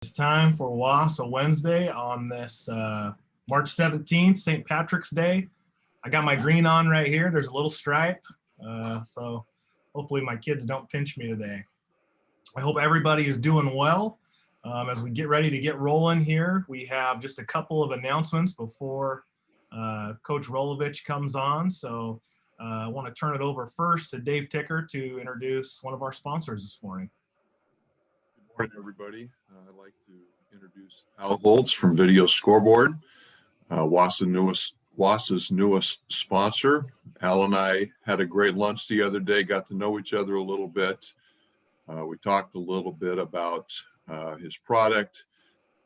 It's time for WSSAAA Wednesday on this March 17th, St. Patrick's Day. I got my green on right here. There's a little stripe, so hopefully my kids don't pinch me today. I hope everybody is doing well. As we get ready to get rolling here, we have just a couple of announcements before Coach Rolovich comes on. So I want to turn it over first to Dave Ticker to introduce one of our sponsors this morning. Good morning, everybody. I'd like to introduce Al Holtz from Video Scoreboard, WSSAA's newest sponsor. Al and I had a great lunch the other day, got to know each other a little bit. We talked a little bit about his product.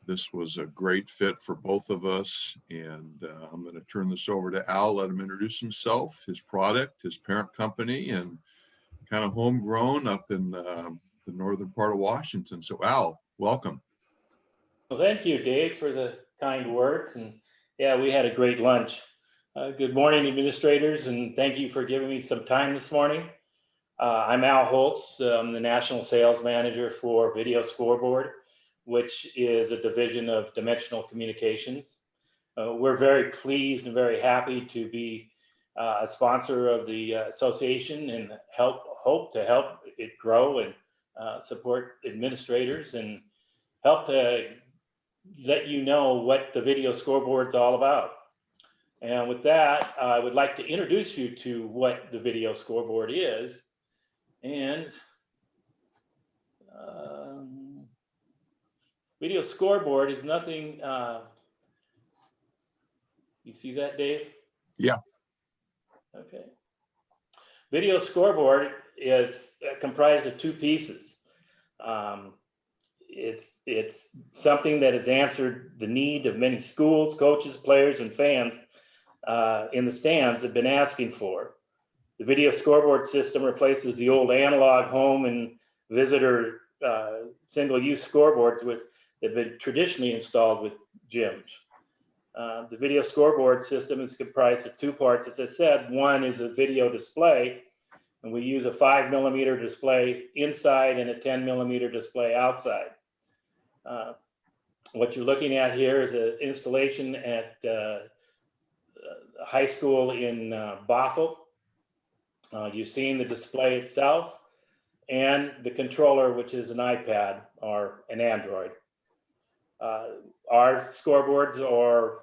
This was a great fit for both of us, and I'm going to turn this over to Al, let him introduce himself, his product, his parent company, and kind of homegrown up in the northern part of Washington. So Al, welcome. Well, thank you, Dave, for the kind words. And yeah, we had a great lunch. Good morning, administrators, and thank you for giving me some time this morning. I'm Al Holtz. I'm the National Sales Manager for Video Scoreboard, which is a division of Dimensional Communications. We're very pleased and very happy to be a sponsor of the association and hope to help it grow and support administrators and help to let you know what the Video Scoreboard is all about. And with that, I would like to introduce you to what the Video Scoreboard is. And Video Scoreboard is nothing, you see that, Dave? Yeah. Okay. Video Scoreboard is comprised of two pieces. It's something that has answered the need of many schools, coaches, players, and fans in the stands have been asking for. The Video Scoreboard system replaces the old analog home and visitor single-use scoreboards that have been traditionally installed with gyms. The Video Scoreboard system is comprised of two parts. As I said, one is a video display, and we use a 5mm display inside and a 10mm display outside. What you're looking at here is an installation at a high school in Bothell. You've seen the display itself and the controller, which is an iPad or an Android. Our scoreboards are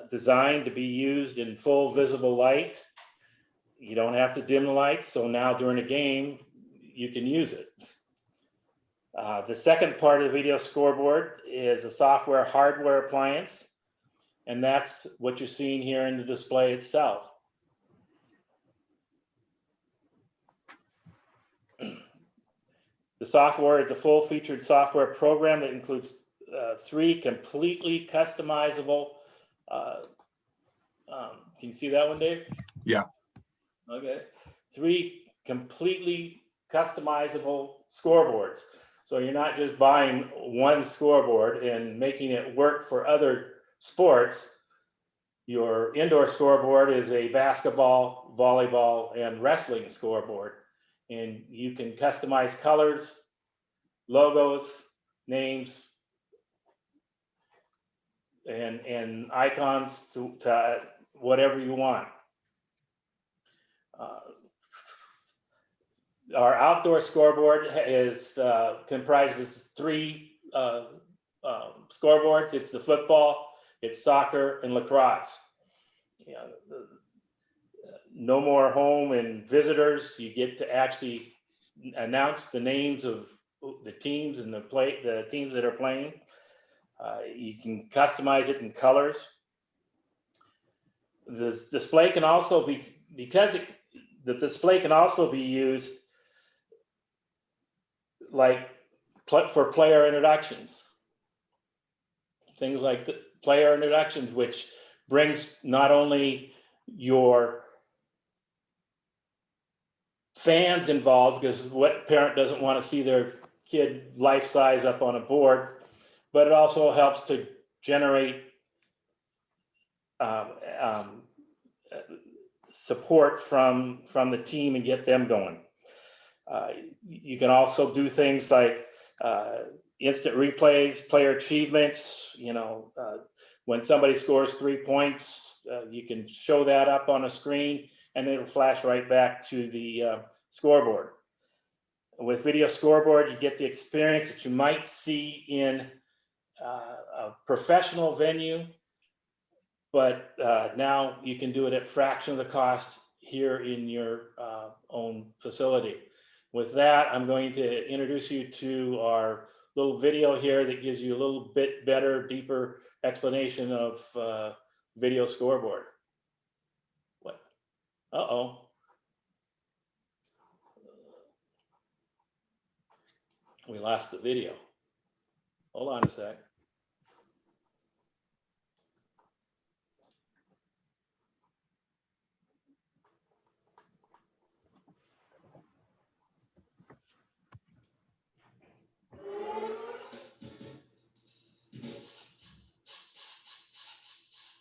designed to be used in full visible light. You don't have to dim the lights, so now during a game, you can use it. The second part of the Video Scoreboard is a software hardware appliance, and that's what you're seeing here in the display itself. The software is a full-featured software program that includes 3 completely customizable. Can you see that one, Dave? Yeah. Okay. 3 completely customizable scoreboards. So you're not just buying one scoreboard and making it work for other sports. Your indoor scoreboard is a basketball, volleyball, and wrestling scoreboard. And you can customize colors, logos, names, and icons to whatever you want. Our outdoor scoreboard is comprises 3 scoreboards. It's the football, it's soccer, and lacrosse. No more home and visitors. You get to actually announce the names of the teams and the teams that are playing. You can customize it in colors. This display can also be, the display can also be used like for player introductions. Things like the player introductions, which brings not only your fans involved, because what parent doesn't want to see their kid life size up on a board, but it also helps to generate support from the team and get them going. You can also do things like instant replays, player achievements. When somebody scores 3 points, you can show that up on a screen and it'll flash right back to the scoreboard. With Video Scoreboard, you get the experience that you might see in a professional venue, but now you can do it at a fraction of the cost here in your own facility. With that, I'm going to introduce you to our little video here that gives you a little bit better, deeper explanation of Video Scoreboard. What? Uh-oh. We lost the video. Hold on a sec.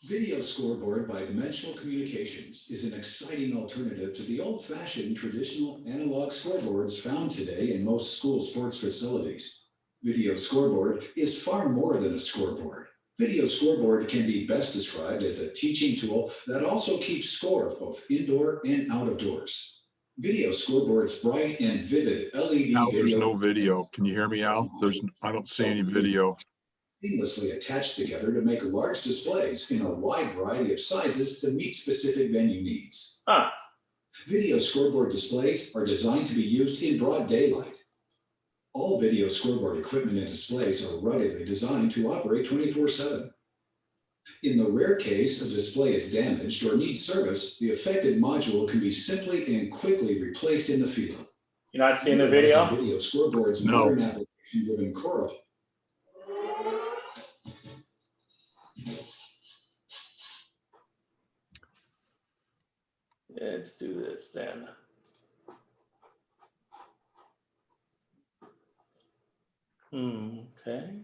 Video Scoreboard by Dimensional Communications is an exciting alternative to the old-fashioned traditional analog scoreboards found today in most school sports facilities. Video Scoreboard is far more than a scoreboard. Video Scoreboard can be best described as a teaching tool that also keeps score of both indoor and out of doors. Video Scoreboard's bright and vivid LED Al, there's video. no video. Can you hear me, Al? I don't see any video. Seamlessly attached together to make large displays in a wide variety of sizes to meet specific venue needs. Video Scoreboard displays are designed to be used in broad daylight. All Video Scoreboard equipment and displays are ruggedly designed to operate 24/7. In the rare case a display is damaged or needs service, the affected module can be simply and quickly replaced in the field. You're not seeing the video? Video Scoreboard's No. modern application-driven core. Let's do this then. Okay.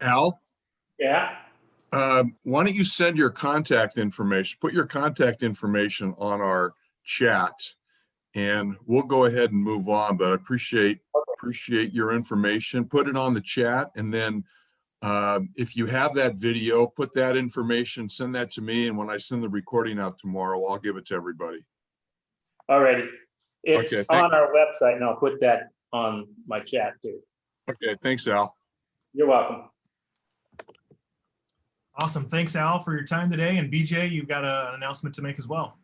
Al, Yeah. why don't you send your contact information, put your contact information on our chat, and we'll go ahead and move on. But I appreciate your information. Put it on the chat, and then if you have that video, put that information, send that to me, and when I send the recording out tomorrow, I'll give it to everybody. Alrighty. It's Okay, on our website, and I'll put that on my chat too. Okay, thanks, Al. You're welcome. Awesome. Thanks, Al, for your time today. And BJ, you've got an announcement to make as well.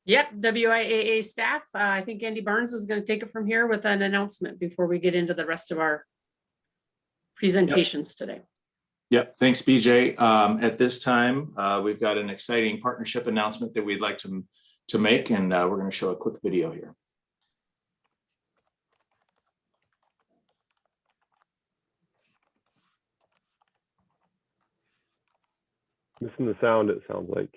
Yep, WIAA staff. I think Andy Barnes is going to take it from here with an announcement before we get into the rest of our presentations today. Yep, thanks, BJ. At this time, we've got an exciting partnership announcement that we'd like to make, and we're going to show a quick video here. Missing the sound, it sounds like.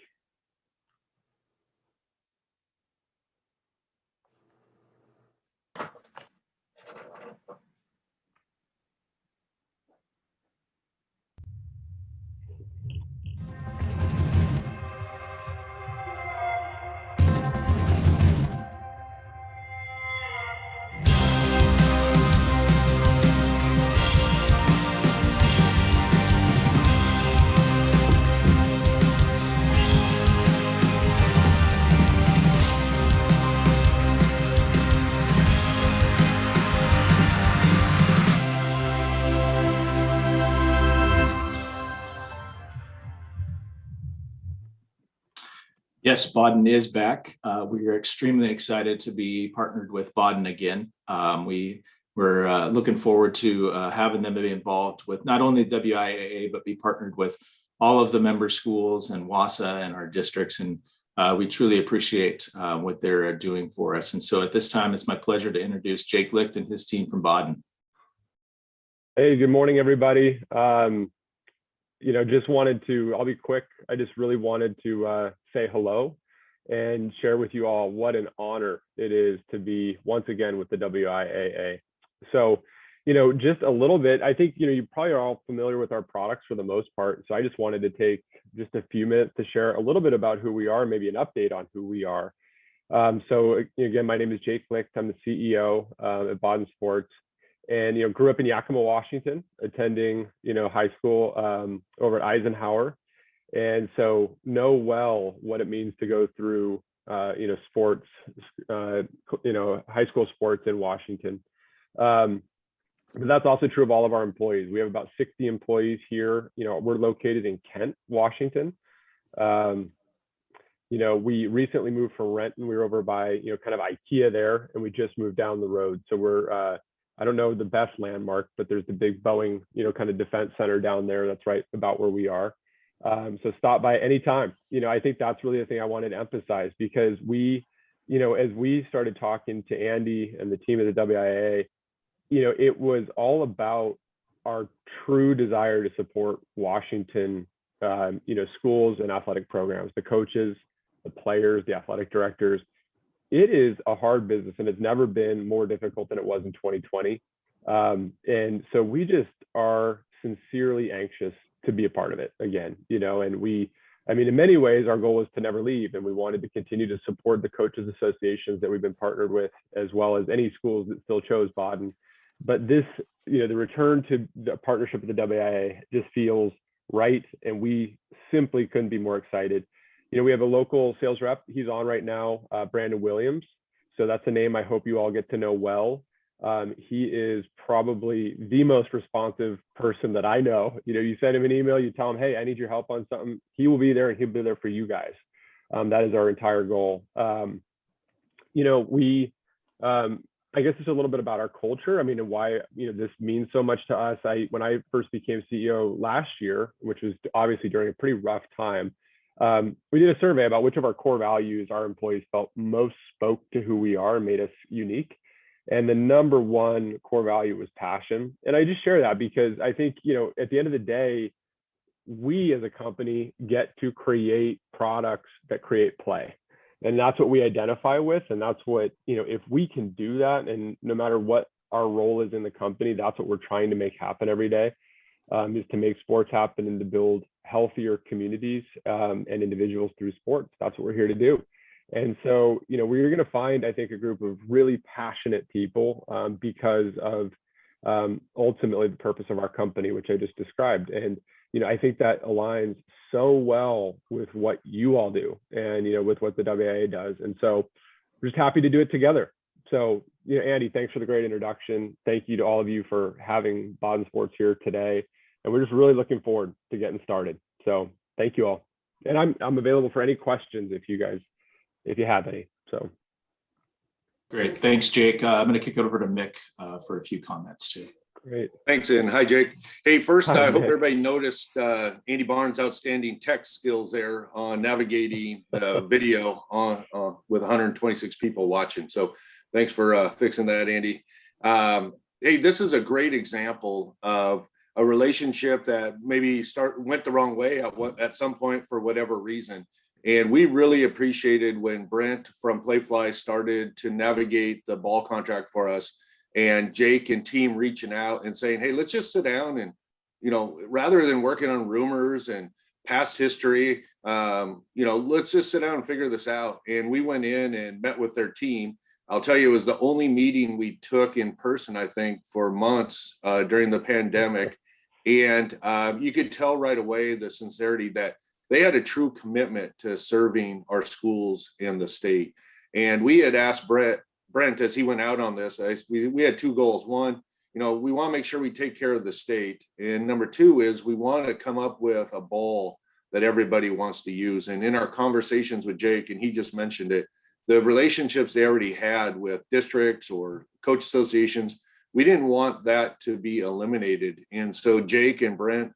Yes, Baden is back. We are extremely excited to be partnered with Baden again. We're looking forward to having them be involved with not only WIAA, but be partnered with all of the member schools and WSSAAA and our districts. And we truly appreciate what they're doing for us. And so at this time, it's my pleasure to introduce Jake Licht and his team from Baden. Hey, good morning, everybody. Just wanted to, I'll be quick. I just really wanted to say hello and share with you all what an honor it is to be once again with the WIAA. So, just a little bit, I think, you probably are all familiar with our products for the most part. So I just wanted to take just a few minutes to share a little bit about who we are, maybe an update on who we are. So again, my name is Jake Licht. I'm the CEO at Baden Sports, and grew up in Yakima, Washington, attending high school over at Eisenhower, and so know well what it means to go through sports, high school sports in Washington. But that's also true of all of our employees. We have about 60 employees here. We're located in Kent, Washington. We recently moved from Renton. We were over by, kind of IKEA there, and we just moved down the road. So we're, I don't know the best landmark, but there's the big Boeing, kind of defense center down there. That's right about where we are. So stop by anytime. I think that's really the thing I wanted to emphasize, because we, as we started talking to Andy and the team at the WIAA, it was all about our true desire to support Washington, schools and athletic programs, the coaches, the players, the athletic directors. It is a hard business, and it's never been more difficult than it was in 2020. And so we just are sincerely anxious to be a part of it again, and in many ways, our goal was to never leave, and we wanted to continue to support the coaches associations that we've been partnered with, as well as any schools that still chose Baden. But this, the return to the partnership with the WIAA just feels right, and we simply couldn't be more excited. We have a local sales rep. He's on right now, Brandon Williams. So that's a name I hope you all get to know well. He is probably the most responsive person that I know. You send him an email, you tell him, hey, I need your help on something. He will be there, and he'll be there for you guys. That is our entire goal. I guess it's a little bit about our culture. And why, this means so much to us. When I first became CEO last year, which was obviously during a pretty rough time, we did a survey about which of our core values our employees felt most spoke to who we are and made us unique. And the number one core value was passion. And I just share that because I think, at the end of the day, we as a company get to create products that create play. And that's what we identify with. And that's what, if we can do that, and no matter what our role is in the company, that's what we're trying to make happen every day, is to make sports happen and to build healthier communities and individuals through sports. That's what we're here to do. And so, we're going to find, I think, a group of really passionate people because of ultimately the purpose of our company, which I just described. And, I think that aligns so well with what you all do and, with what the WIAA does. And so we're just happy to do it together. So, Andy, thanks for the great introduction. Thank you to all of you for having Baden Sports here today. And we're just really looking forward to getting started. So thank you all. And I'm available for any questions if you have any. So. Great. Thanks, Jake. I'm going to kick it over to Mick for a few comments too. Great. Thanks, and hi, Jake. Hey, first, Hi, I hope Mick. everybody noticed Andy Barnes' outstanding tech skills there on navigating video with 126 people watching. So thanks for fixing that, Andy. Hey, this is a great example of a relationship that maybe went the wrong way at some point for whatever reason. And we really appreciated when Brent from Playfly started to navigate the ball contract for us, and Jake and team reaching out and saying, hey, let's just sit down and, rather than working on rumors and past history, let's just sit down and figure this out. And we went in and met with their team. I'll tell you, it was the only meeting we took in person, I think, for months during the pandemic. And you could tell right away the sincerity that they had a true commitment to serving our schools in the state. And we had asked Brent, as he went out on this, we had two goals. One, we want to make sure we take care of the state. And number two is we want to come up with a ball that everybody wants to use. And in our conversations with Jake, and he just mentioned it, the relationships they already had with districts or coach associations, we didn't want that to be eliminated. And so Jake and Brent,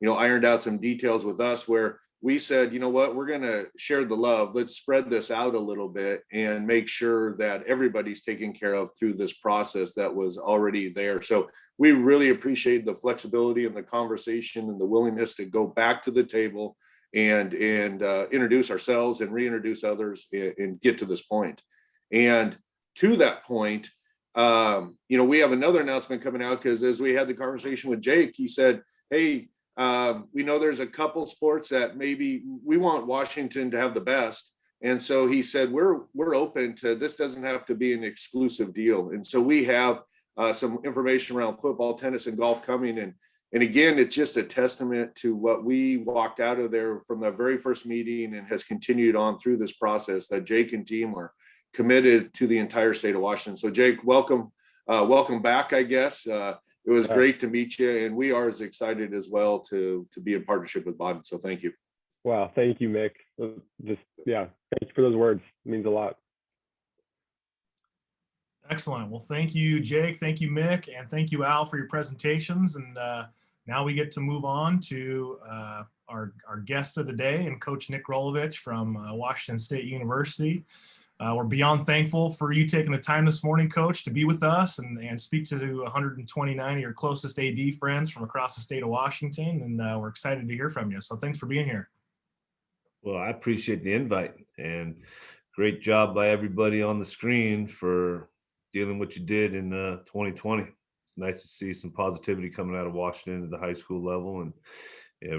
ironed out some details with us where we said, we're going to share the love. Let's spread this out a little bit and make sure that everybody's taken care of through this process that was already there. So we really appreciate the flexibility and the conversation and the willingness to go back to the table and introduce ourselves and reintroduce others and get to this point. And to that point, we have another announcement coming out, because as we had the conversation with Jake, he said, hey, We know there's a couple sports that maybe we want Washington to have the best. And so he said, we're open to, this doesn't have to be an exclusive deal. And so we have some information around football, tennis, and golf coming. And again, it's just a testament to what we walked out of there from the very first meeting and has continued on through this process, that Jake and team are committed to the entire state of Washington. So Jake, welcome back, I guess. It was great to meet you, and we are as excited as well to be in partnership with Bodden. So thank you. Wow, thank you, Mick. Thank you for those words. It means a lot. Excellent. Well, thank you, Jake. Thank you, Mick. And thank you, Al, for your presentations. And now we get to move on to our guest of the day, and Coach Nick Rolovich from Washington State University. We're beyond thankful for you taking the time this morning, Coach, to be with us and speak to 129 of your closest AD friends from across the state of Washington. And we're excited to hear from you. So thanks for being here. Well, I appreciate the invite, and great job by everybody on the screen for dealing what you did in 2020. It's nice to see some positivity coming out of Washington at the high school level, and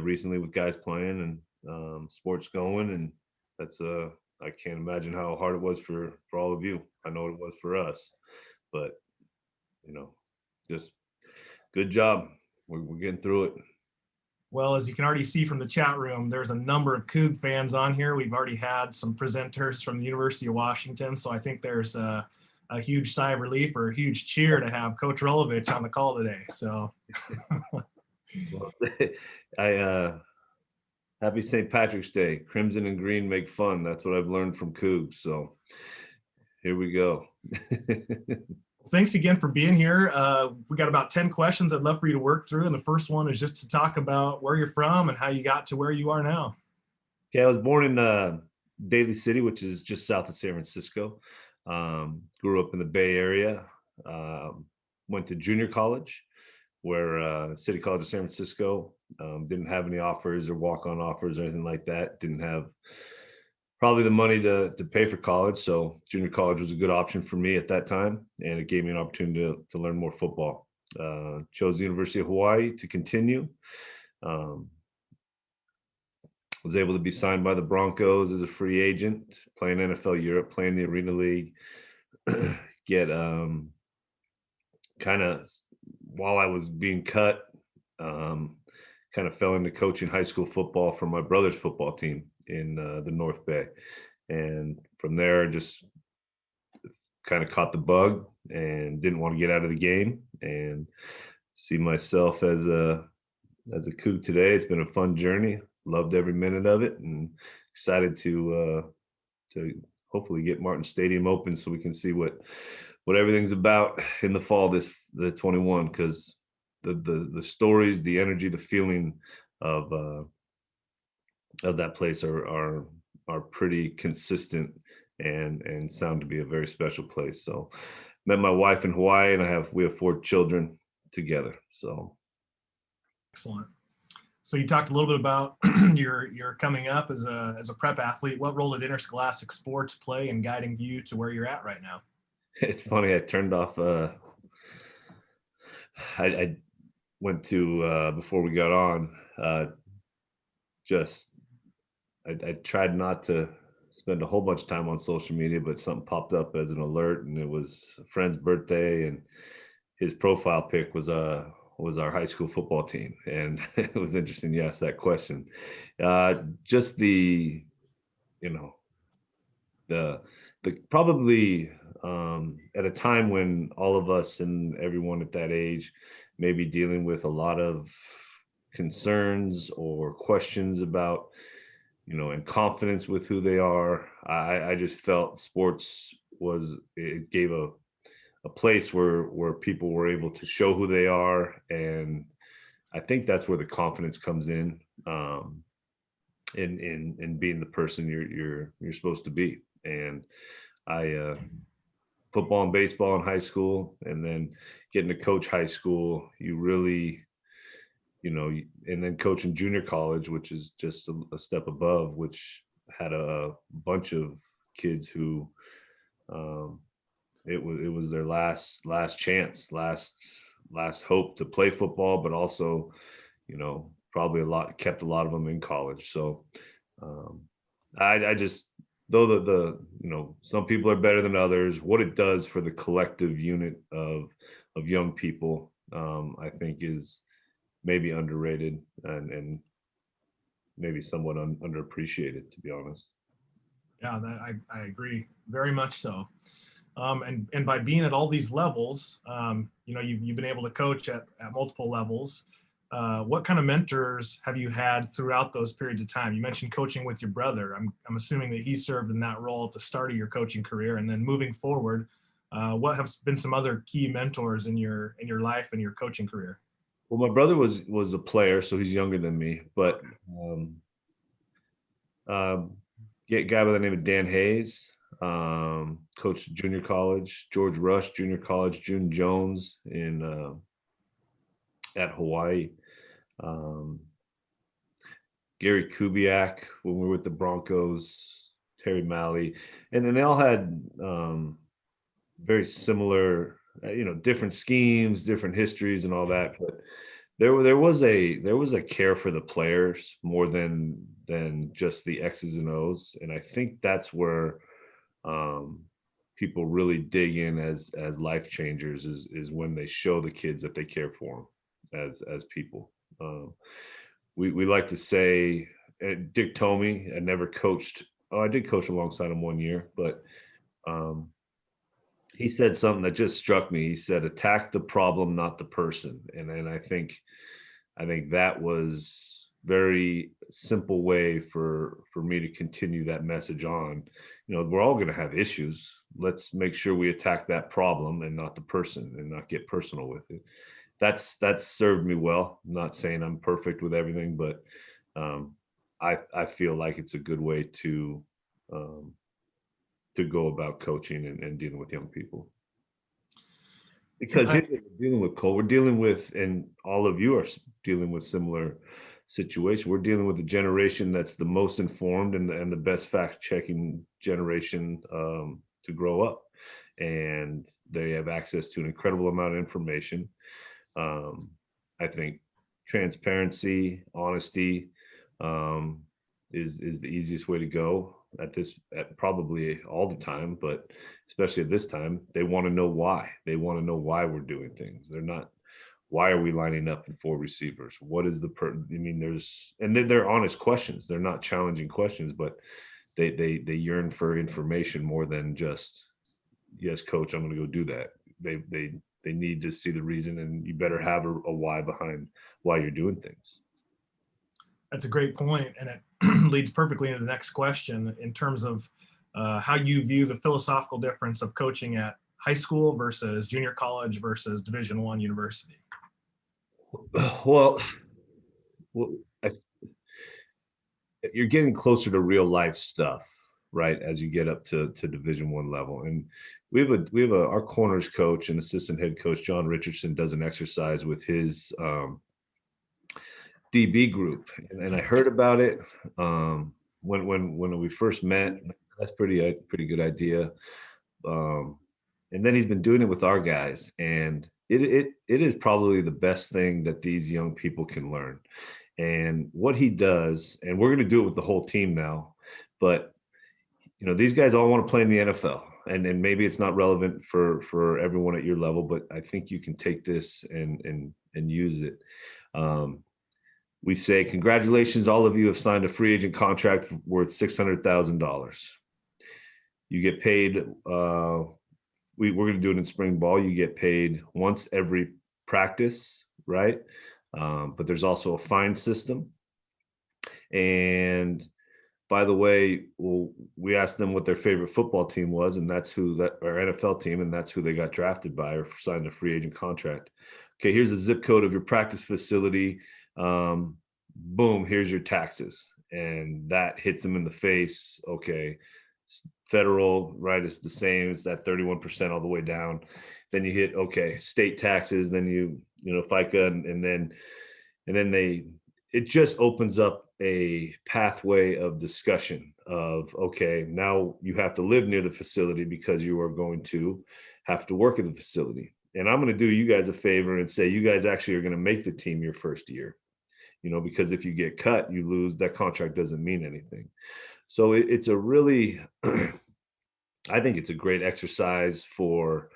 recently with guys playing and sports going, and that's I can't imagine how hard it was for all of you. I know it was for us, but just good job. We're getting through it. Well, as you can already see from the chat room, there's a number of Coug fans on here. We've already had some presenters from the University of Washington, so I think there's a huge sigh of relief or a huge cheer to have Coach Rolovich on the call today. So, well, happy St. Patrick's Day. Crimson and green make fun. That's what I've learned from Coug. So here we go. Thanks again for being here. We got about 10 questions I'd love for you to work through. And the first one is just to talk about where you're from and how you got to where you are now. Okay, I was born in Daly City, which is just south of San Francisco. Grew up in the Bay Area. Went to junior college, where City College of San Francisco didn't have any offers or walk-on offers or anything like that. Didn't have probably the money to pay for college. So junior college was a good option for me at that time. And it gave me an opportunity to learn more football. Chose the University of Hawaii to continue. Was able to be signed by the Broncos as a free agent, playing NFL Europe, playing the Arena League. Get kind of, while I was being cut, kind of fell into coaching high school football for my brother's football team in the North Bay. And from there, just kind of caught the bug and didn't want to get out of the game, and see myself as a Coug today. It's been a fun journey. Loved every minute of it, and excited to hopefully get Martin Stadium open so we can see what everything's about in the fall, the 21, because the stories, the energy, the feeling of that place are pretty consistent and sound to be a very special place. So met my wife in Hawaii, and we have 4 children together. So excellent. So you talked a little bit about your coming up as a prep athlete. What role did interscholastic sports play in guiding you to where you're at right now? It's funny, I turned off I went to before we got on, I tried not to spend a whole bunch of time on social media, but something popped up as an alert, and it was a friend's birthday, and his profile pic was our high school football team. And it was interesting you asked that question. Just the probably at a time when all of us and everyone at that age may be dealing with a lot of concerns or questions about, and confidence with who they are. I just felt sports it gave a place where people were able to show who they are. And I think that's where the confidence comes in being the person you're supposed to be. And I football and baseball in high school, and then getting to coach high school, you really, and then coaching junior college, which is just a step above, which had a bunch of kids who it was their last chance, last hope to play football, but also, probably kept a lot of them in college. So I just, though the some people are better than others, what it does for the collective unit of young people, I think is maybe underrated and maybe somewhat underappreciated, to be honest. Yeah, I agree very much so. And by being at all these levels, you've been able to coach at multiple levels. What kind of mentors have you had throughout those periods of time? You mentioned coaching with your brother. I'm assuming that he served in that role at the start of your coaching career, and then moving forward, what have been some other key mentors in your life and your coaching career? Well, my brother was a player, so he's younger than me, but guy by the name of Dan Hayes, coached junior college, George Rush Junior College, June Jones at Hawaii. Gary Kubiak when we were with the Broncos, Terry Malley, and then they all had very similar, different schemes, different histories, and all that. But there was a care for the players more than just the X's and O's, and I think that's where people really dig in as life changers is when they show the kids that they care for them as people. We like to say, Dick Tomey, I never coached. Oh, I did coach alongside him 1 year, but he said something that just struck me. He said, "Attack the problem, not the person." And I think that was very simple way for me to continue that message on. We're all going to have issues. Let's make sure we attack that problem and not the person, and not get personal with it. That's served me well. I'm not saying I'm perfect with everything, but I feel like it's a good way to go about coaching and dealing with young people. Because we're dealing with Cole, we're dealing with, and all of you are dealing with similar situation. We're dealing with a generation that's the most informed and the best fact-checking generation to grow up, and they have access to an incredible amount of information. I think transparency, honesty is the easiest way to go at probably all the time, but especially at this time. They want to know why. They want to know why we're doing things. They're not, why are we lining up in 4 receivers? What is they're honest questions. They're not challenging questions, but they yearn for information more than just, yes, coach, I'm going to go do that. They need to see the reason, and you better have a why behind why you're doing things. That's a great point, and it leads perfectly into the next question in terms of how you view the philosophical difference of coaching at high school versus junior college versus Division I university. Well, you're getting closer to real life stuff, right, as you get up to Division I level. And we have our corners coach and assistant head coach John Richardson does an exercise with his DB group, and I heard about it when we first met. That's pretty good idea. And then he's been doing it with our guys, and it is probably the best thing that these young people can learn. And what he does, and we're going to do it with the whole team now, but these guys all want to play in the NFL, and maybe it's not relevant for everyone at your level, but I think you can take this and use it. We say, congratulations, all of you have signed a free agent contract worth $600,000. You get paid. We're going to do it in spring ball. You get paid once every practice, right? But there's also a fine system. And by the way, we asked them what their favorite football team was, and that's our NFL team, and that's who they got drafted by or signed a free agent contract. Okay, here's the zip code of your practice facility. Boom, here's your taxes. And that hits them in the face. Okay, federal, right, it's the same. It's that 31% all the way down. Then you hit, okay, state taxes, then FICA, and then it just opens up a pathway of discussion of, okay, now you have to live near the facility because you are going to have to work at the facility. And I'm going to do you guys a favor and say, you guys actually are going to make the team your first year. because if you get cut, you lose, that contract doesn't mean anything. So it's a really, I think it's a great exercise for,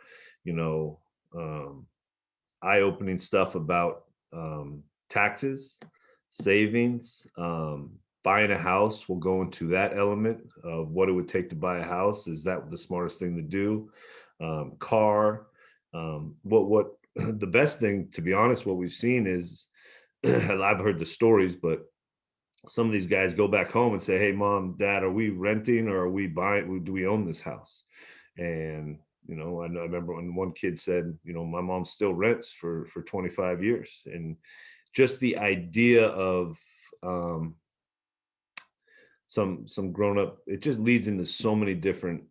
eye-opening stuff about taxes, savings, buying a house. Will go into that element of what it would take to buy a house. Is that the smartest thing to do? Car, what the best thing, to be honest, what we've seen is, I've heard the stories, but some of these guys go back home and say, "Hey, mom, dad, are we renting or are we buying? Do we own this house?" And I remember when one kid said, "My mom still rents for 25 years," and just the idea of some grown up, it just leads into so many different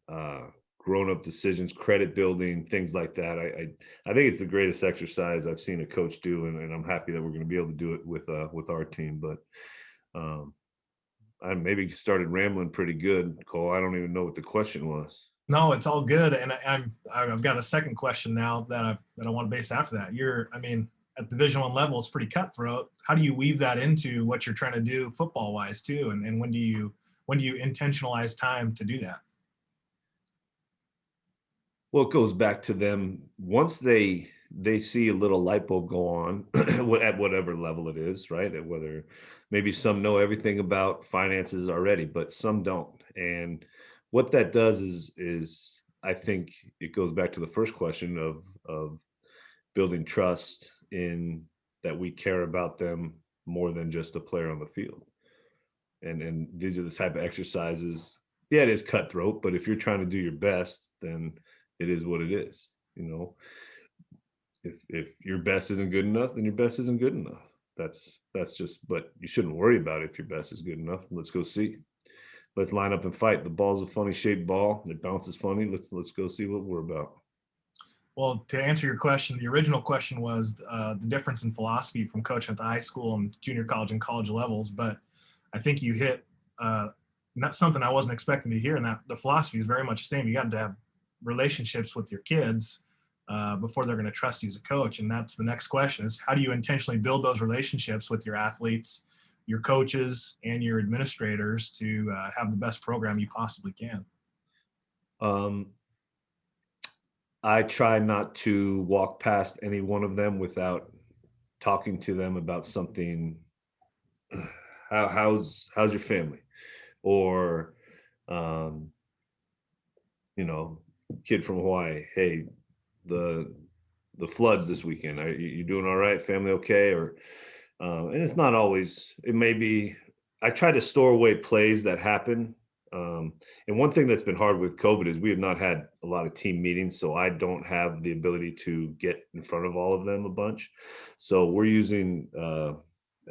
grown up decisions, credit building, things like that. I think it's the greatest exercise I've seen a coach do, and I'm happy that we're going to be able to do it with our team. But I maybe started rambling pretty good, Cole. I don't even know what the question was. No, it's all good. And I've got a second question now that I want to base after that. At Division I level, it's pretty cutthroat. How do you weave that into what you're trying to do football wise too? And when do you intentionalize time to do that? Well, it goes back to them once they see a little light bulb go on at whatever level it is, right? At whether maybe some know everything about finances already, but some don't. And what that does is I think it goes back to the first question of building trust in that we care about them more than just a player on the field. And these are the type of exercises. Yeah, it is cutthroat, but if you're trying to do your best, then it is what it is. If your best isn't good enough, then your best isn't good enough. That's just, but you shouldn't worry about it if your best is good enough. Let's go see. Let's line up and fight. The ball's a funny shaped ball. It bounces funny. Let's go see what we're about. Well, to answer your question, the original question was the difference in philosophy from coaching at the high school and junior college and college levels. But I think you hit not something I wasn't expecting to hear, and that the philosophy is very much the same. You got to have relationships with your kids before they're going to trust you as a coach. And that's the next question: is how do you intentionally build those relationships with your athletes, your coaches, and your administrators to have the best program you possibly can? I try not to walk past any one of them without talking to them about something. How's your family? Or, kid from Hawaii, hey, the floods this weekend, are you doing all right? Family okay? Or, and it's not always, it may be, I try to store away plays that happen. And one thing that's been hard with COVID is we have not had a lot of team meetings, so I don't have the ability to get in front of all of them a bunch. So we're using an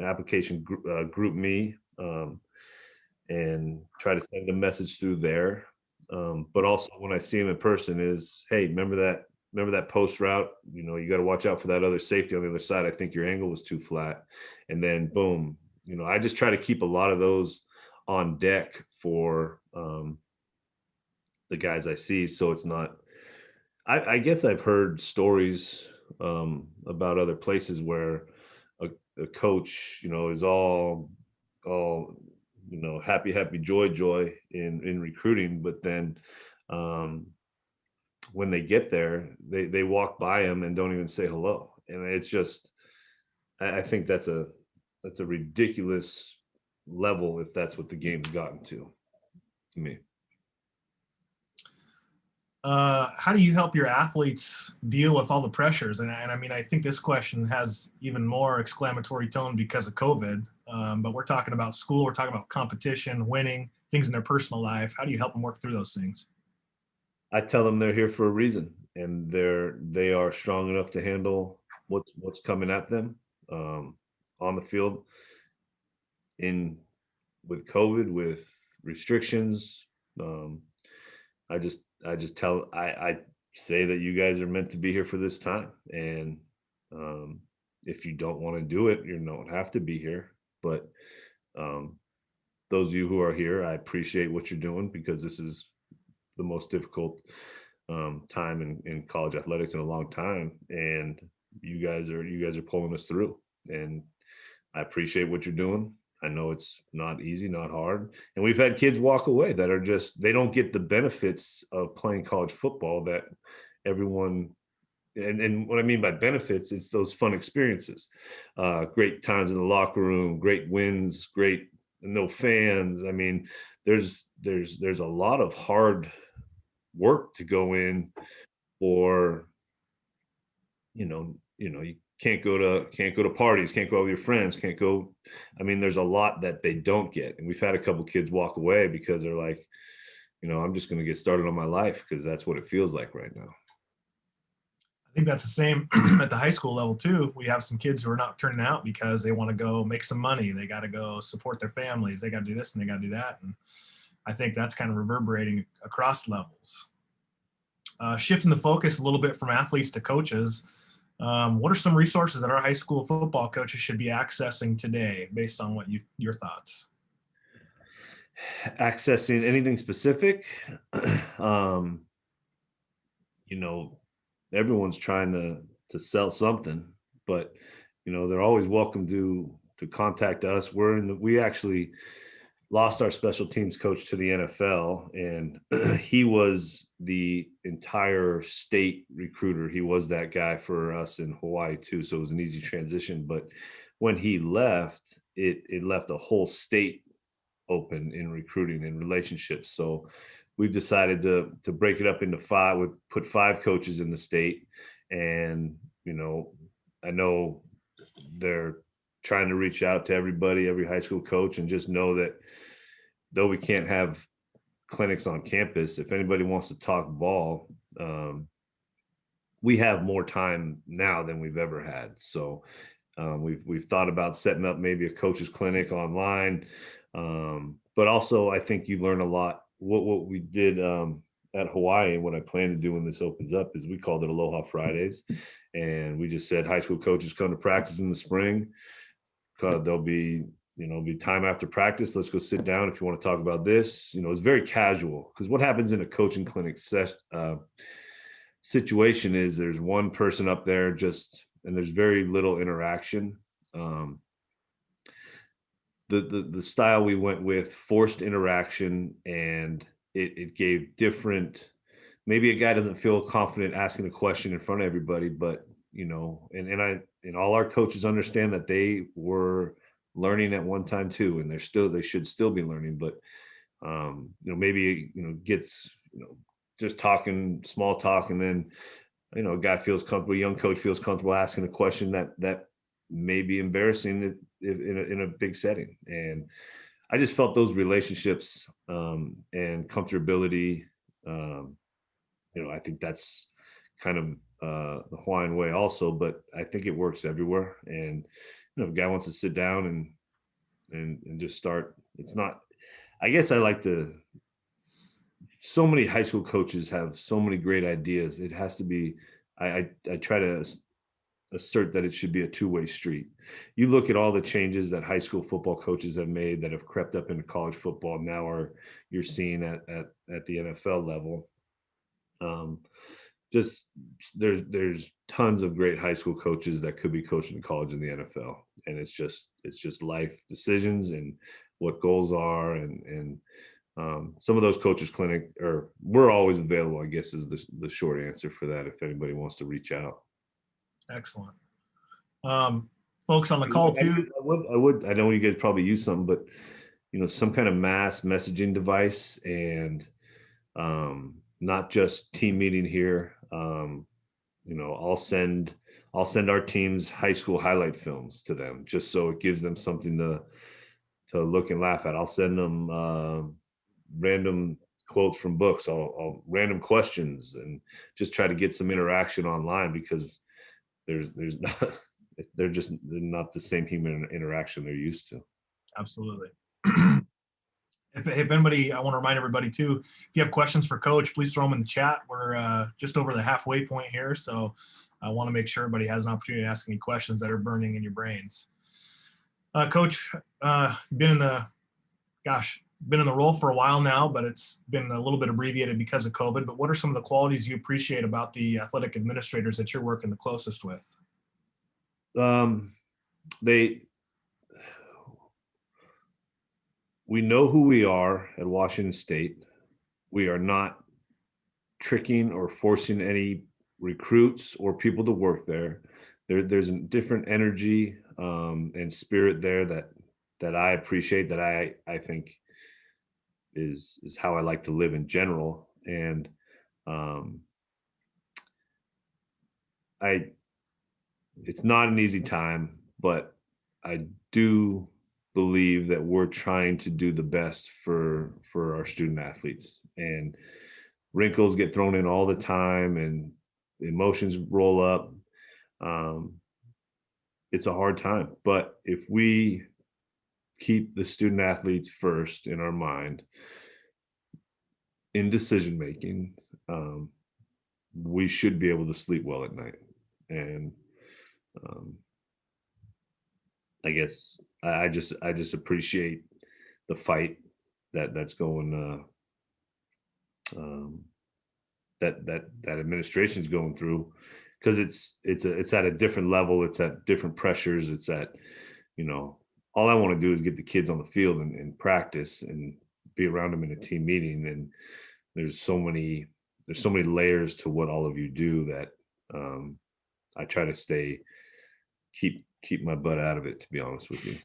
application, Group Me, and try to send a message through there. But also when I see them in person is, hey, remember that post route? You got to watch out for that other safety on the other side. I think your angle was too flat. And then boom, I just try to keep a lot of those on deck for the guys I see. So it's not, I guess I've heard stories about other places where a coach, is all happy, joy in recruiting. But then when they get there, they walk by him and don't even say hello. And it's just, I think that's a ridiculous level if that's what the game's gotten to me. How do you help your athletes deal with all the pressures? And I think this question has even more exclamatory tone because of COVID. But we're talking about school, we're talking about competition, winning, things in their personal life. How do you help them work through those things? I tell them they're here for a reason, and they are strong enough to handle what's coming at them on the field. With COVID, with restrictions, I say that you guys are meant to be here for this time, and if you don't want to do it, you don't have to be here. But those of you who are here, I appreciate what you're doing, because this is the most difficult time in college athletics in a long time, and you guys are pulling us through. And I appreciate what you're doing. I know it's not easy, not hard. And we've had kids walk away that are just, they don't get the benefits of playing college football that everyone, and what I mean by benefits is those fun experiences, great times in the locker room, great wins, great, no fans. I mean, there's a lot of hard work to go in, or, you can't go to parties, can't go out with your friends, can't go. I mean, there's a lot that they don't get. And we've had a couple kids walk away because they're like, I'm just going to get started on my life because that's what it feels like right now. I think that's the same at the high school level too. We have some kids who are not turning out because they want to go make some money. They got to go support their families. They got to do this and they got to do that. And I think that's kind of reverberating across levels. Shifting the focus a little bit from athletes to coaches, what are some resources that our high school football coaches should be accessing today based on what your thoughts? Accessing anything specific? Everyone's trying to sell something, but they're always welcome to contact us. We actually lost our special teams coach to the NFL, and he was the entire state recruiter. He was that guy for us in Hawaii too, so it was an easy transition. But when he left, it left a whole state open in recruiting and relationships. So we've decided to break it up into 5. We put 5 coaches in the state, and I know they're trying to reach out to everybody, every high school coach, and just know that though we can't have clinics on campus, if anybody wants to talk ball, we have more time now than we've ever had. So we've thought about setting up maybe a coach's clinic online, but also I think you learn a lot. What we did at Hawaii, and what I plan to do when this opens up, is we called it Aloha Fridays, and we just said high school coaches come to practice in the spring. There'll be time after practice. Let's go sit down if you want to talk about this. It's very casual, because what happens in a coaching clinic situation is there's one person up there and there's very little interaction. The style we went with, forced interaction, and it gave different, maybe a guy doesn't feel confident asking a question in front of everybody, but and all our coaches understand that they were learning at one time too, and they should still be learning, but maybe gets just talking small talk, and then a guy feels comfortable, a young coach feels comfortable asking a question that may be embarrassing in a big setting. And I just felt those relationships and comfortability, I think that's kind of the Hawaiian way also, but I think it works everywhere. And if a guy wants to sit down and just start, it's not, I guess I like to, so many high school coaches have so many great ideas. It has to be, I try to assert that it should be a two-way street. You look at all the changes that high school football coaches have made that have crept up into college football now, you're seeing at the NFL level. Just there's tons of great high school coaches that could be coaching college in the NFL, and it's just life decisions and what goals are, and some of those coaches clinic, or we're always available, I guess, is the short answer for that, if anybody wants to reach out. Excellent. Folks on the call too. I know you guys probably use something, but some kind of mass messaging device, and not just team meeting here. I'll send our team's high school highlight films to them, just so it gives them something to look and laugh at. I'll send them random quotes from books, I'll random questions, and just try to get some interaction online, because there's not, they're not the same human interaction they're used to. Absolutely. If anybody, I want to remind everybody too, if you have questions for Coach, please throw them in the chat. We're just over the halfway point here, so I want to make sure everybody has an opportunity to ask any questions that are burning in your brains. Coach, been in the role for a while now, but it's been a little bit abbreviated because of COVID. But what are some of the qualities you appreciate about the athletic administrators that you're working the closest with? we know who we are at Washington State. We are not tricking or forcing any recruits or people to work there. There's a different energy and spirit there that I appreciate, that I think is how I like to live in general. And it's not an easy time, but I do believe that we're trying to do the best for our student athletes, and wrinkles get thrown in all the time and emotions roll up. It's a hard time, but if we keep the student athletes first in our mind in decision making, we should be able to sleep well at night. And I guess I just appreciate the fight that's going that administration is going through, because it's at a different level, it's at different pressures, it's at, all I want to do is get the kids on the field and practice and be around them in a team meeting. And there's so many layers to what all of you do that I try to keep my butt out of it, to be honest with you.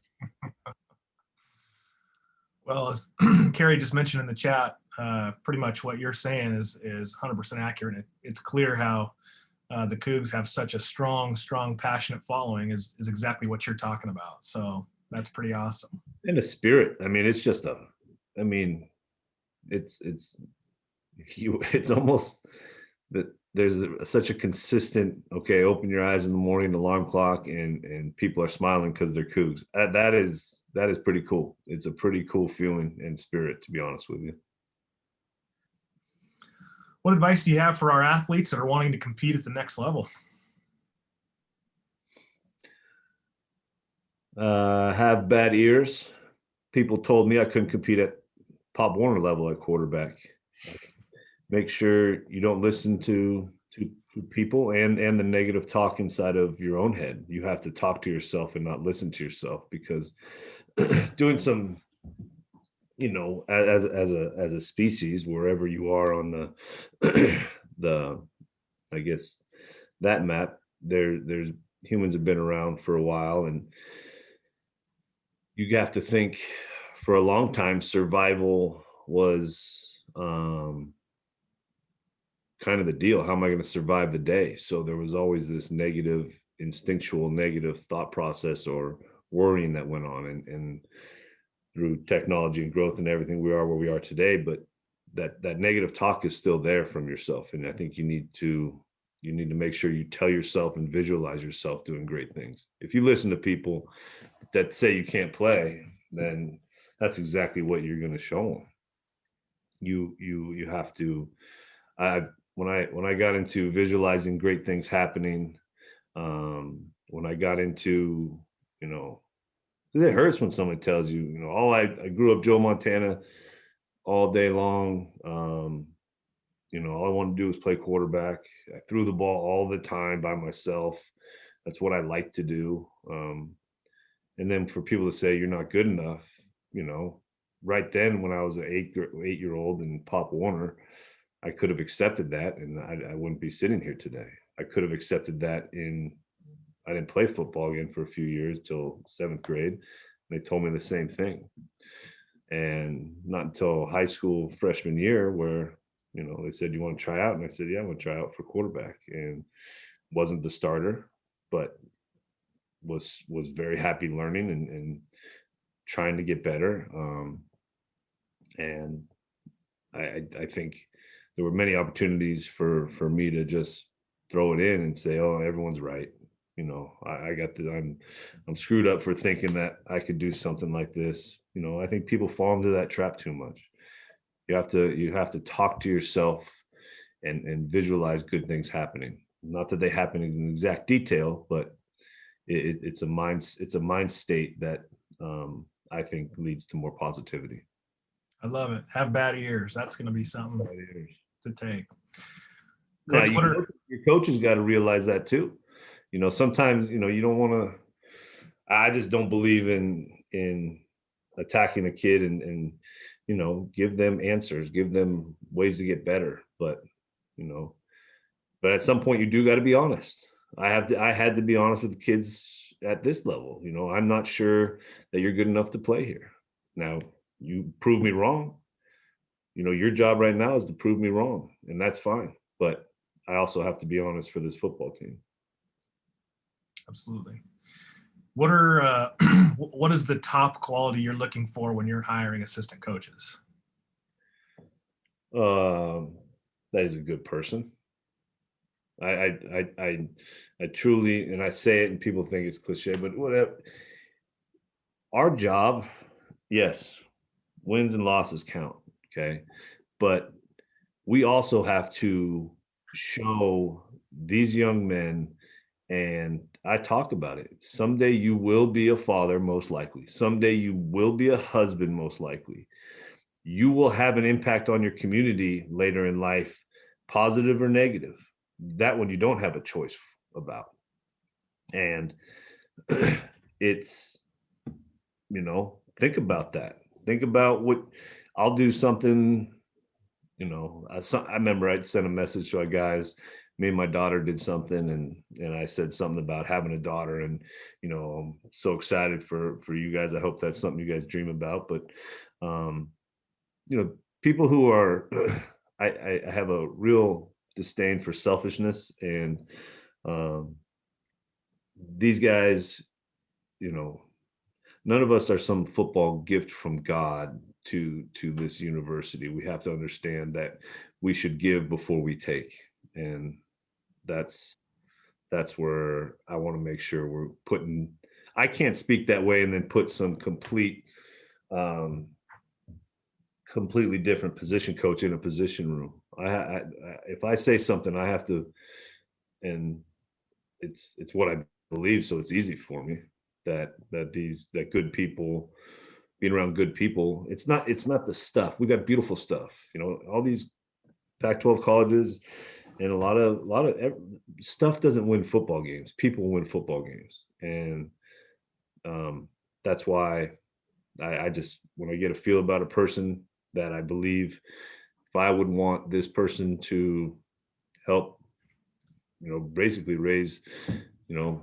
Well, as Carrie just mentioned in the chat, pretty much what you're saying is 100% accurate. It's clear how the Cougs have such a strong, passionate following is exactly what you're talking about. So that's pretty awesome. And the spirit, it's just it's almost that there's such a consistent, okay, open your eyes in the morning, alarm clock, and people are smiling because they're Cougs. That is pretty cool. It's a pretty cool feeling and spirit, to be honest with you. What advice do you have for our athletes that are wanting to compete at the next level? Have bad ears. People told me I couldn't compete at Pop Warner level at quarterback. Make sure you don't listen to people and the negative talk inside of your own head. You have to talk to yourself and not listen to yourself, because doing some, as a species, wherever you are on the I guess that map, there's humans have been around for a while, and you have to think, for a long time survival was kind of the deal. How am I going to survive the day? So there was always this instinctual negative thought process or worrying that went on, and through technology and growth and everything, we are where we are today. But that negative talk is still there from yourself, and I think you need to make sure you tell yourself and visualize yourself doing great things. If you listen to people that say you can't play, then that's exactly what you're going to show them. You have to. When I got into visualizing great things happening, when I got into, it hurts when someone tells you, I grew up Joe Montana all day long. All I wanted to do was play quarterback. I threw the ball all the time by myself. That's what I like to do. And then for people to say you're not good enough, right then when I was an 8-year-old in Pop Warner, I could have accepted that, and I wouldn't be sitting here today. I could have accepted that I didn't play football again for a few years till 7th grade. They told me the same thing. And not until high school freshman year where, they said, you want to try out? And I said, yeah, I want to try out for quarterback. And wasn't the starter, but was very happy learning and trying to get better. And I think there were many opportunities for me to just throw it in and say, oh, everyone's right. I'm screwed up for thinking that I could do something like this. I think people fall into that trap too much. You have to talk to yourself and visualize good things happening. Not that they happen in exact detail, but it's a mind state that I think leads to more positivity. I love it. Have bad ears. That's going to be something to take. Coach, your coach has got to realize that too. Sometimes, you don't want to, I just don't believe in attacking a kid and give them answers, give them ways to get better. But but at some point you do got to be honest. I had to be honest with the kids at this level. I'm not sure that you're good enough to play here. Now, you prove me wrong. Your job right now is to prove me wrong, and that's fine. But I also have to be honest for this football team. Absolutely. What what is the top quality you're looking for when you're hiring assistant coaches? That is a good person. I truly, and I say it and people think it's cliche, but whatever. Our job, yes, wins and losses count. Okay. But we also have to show these young men, and I talk about it. Someday you will be a father, most likely. Someday you will be a husband, most likely. You will have an impact on your community later in life, positive or negative. That one you don't have a choice about. And it's, think about that. Think about what I'll do something, I remember I'd sent a message to our guys. Me and my daughter did something, and I said something about having a daughter, and I'm so excited for you guys. I hope that's something you guys dream about. But people who are I have a real disdain for selfishness, and these guys, none of us are some football gift from God to this university. We have to understand that we should give before we take, and that's where I want to make sure we're putting. I can't speak that way and then put some completely different position coach in a position room. I if I say something, I have to, and it's what I believe, so it's easy for me that good people, being around good people, it's not the stuff. We got beautiful stuff, all these Pac-12 colleges, and a lot of stuff doesn't win football games. People win football games, and that's why I just, when I get a feel about a person that I believe, if I would want this person to help, basically raise,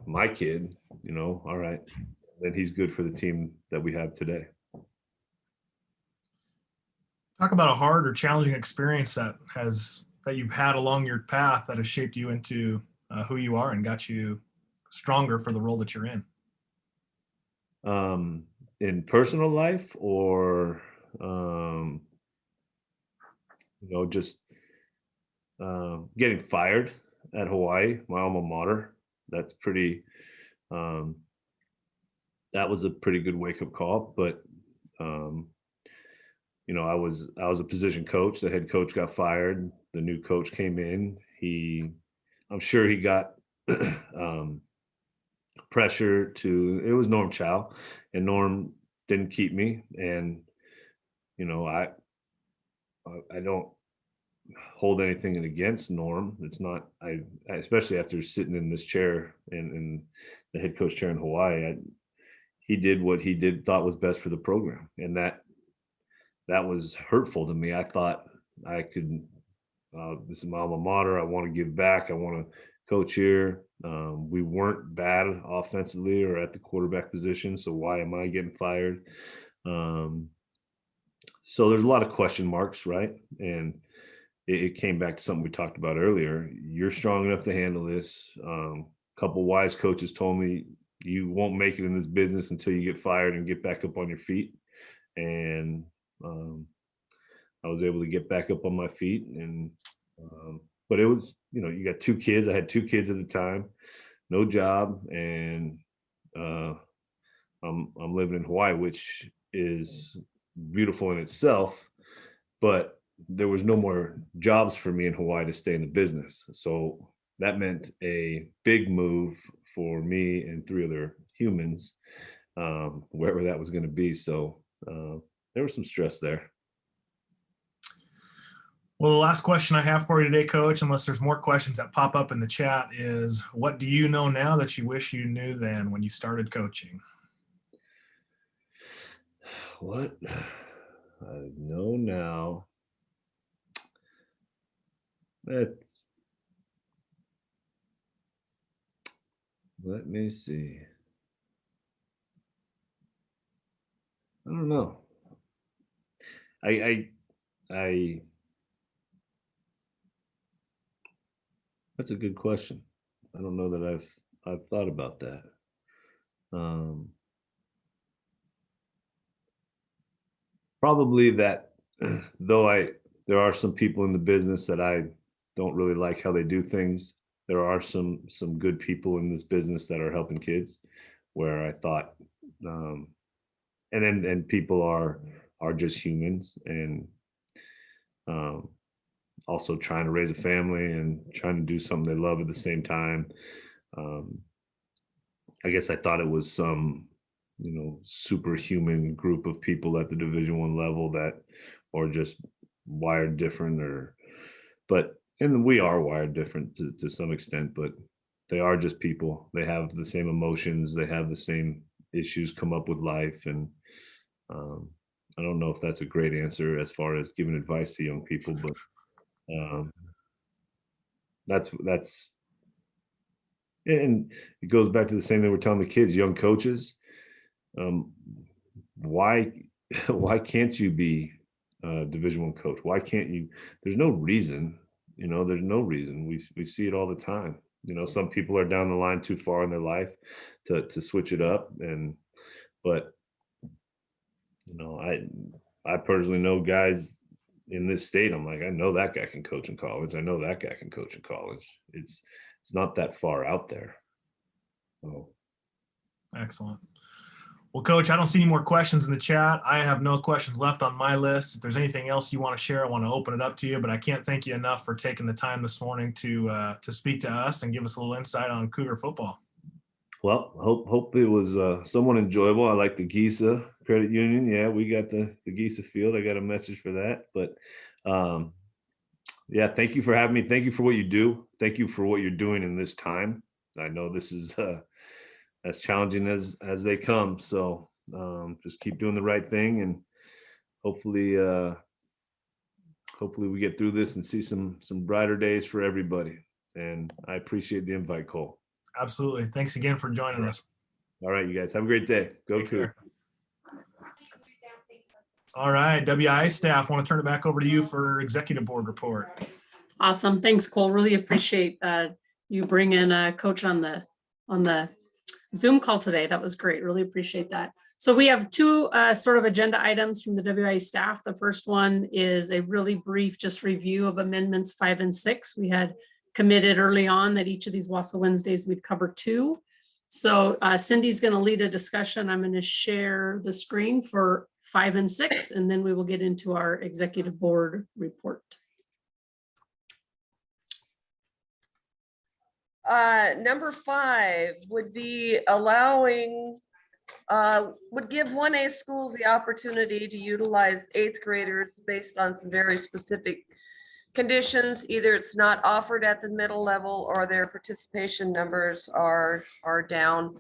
my kid, all right, then he's good for the team that we have today. Talk about a hard or challenging experience that you've had along your path that has shaped you into who you are and got you stronger for the role that you're in. In personal life, or just getting fired at Hawaii, my alma mater. That's pretty. That was a pretty good wake-up call. But I was a position coach. The head coach got fired. The new coach came in. I'm sure he got pressure to. It was Norm Chow, and Norm didn't keep me. And I don't hold anything against Norm. It's not, I especially after sitting in this chair in the head coach chair in Hawaii, he did what he thought was best for the program, and that was hurtful to me. I thought I could. This is my alma mater. I want to give back. I want to coach here. We weren't bad offensively or at the quarterback position, so why am I getting fired? So there's a lot of question marks, right? And it came back to something we talked about earlier. You're strong enough to handle this. A couple wise coaches told me you won't make it in this business until you get fired and get back up on your feet. And I was able to get back up on my feet. And but it was, you got two kids. I had two kids at the time, no job, and I'm living in Hawaii, which is beautiful in itself, but there was no more jobs for me in Hawaii to stay in the business. So that meant a big move for me and three other humans, wherever that was going to be. So there was some stress there. Well, the last question I have for you today, Coach, unless there's more questions that pop up in the chat, is what do you know now that you wish you knew then when you started coaching? what I know now. Let me see. I don't know. I That's a good question. I don't know that I've thought about that. Probably that though there are some people in the business that I don't really like how they do things. There are some good people in this business that are helping kids where I thought and people are just humans and also trying to raise a family and trying to do something they love at the same time. I guess I thought it was some, superhuman group of people at the Division I level that are just wired different and we are wired different to some extent, but they are just people. They have the same emotions. They have the same issues come up with life. And I don't know if that's a great answer as far as giving advice to young people, but that's and it goes back to the same thing we're telling the kids, young coaches. Why can't you be a Division I coach? Why can't you? There's no reason. There's no reason. We see it all the time. Some people are down the line too far in their life to switch it up. But I personally know guys in this state. I'm like, I know that guy can coach in college. I know that guy can coach in college. It's not that far out there. Oh. Excellent. Well, Coach, I don't see any more questions in the chat. I have no questions left on my list. If there's anything else you want to share, I want to open it up to you, but I can't thank you enough for taking the time this morning to speak to us and give us a little insight on Cougar football. Well, hope it was somewhat enjoyable. I like the GISA Credit Union. Yeah, we got the GISA field. I got a message for that. But yeah, thank you for having me. Thank you for what you do. Thank you for what you're doing in this time. I know this is as challenging as they come. So just keep doing the right thing, and hopefully we get through this and see some brighter days for everybody. And I appreciate the invite, Cole. Absolutely. Thanks again for joining us. All right, you guys have a great day. Go Cougar. All right, WIAA staff, I want to turn it back over to you for executive board report. Awesome. Thanks, Cole. Really appreciate you bringing Coach on the Zoom call today. That was great. Really appreciate that. So we have two sort of agenda items from the WIAA staff. The first one is a really brief just review of amendments 5 and 6. We had committed early on that each of these WSSAAA Wednesdays we'd cover 2. So Cindy's going to lead a discussion. I'm going to share the screen for 5 and 6, and then we will get into our executive board report. Number 5 would be allowing, would give 1A schools the opportunity to utilize 8th graders based on some very specific conditions. Either it's not offered at the middle level or their participation numbers are down.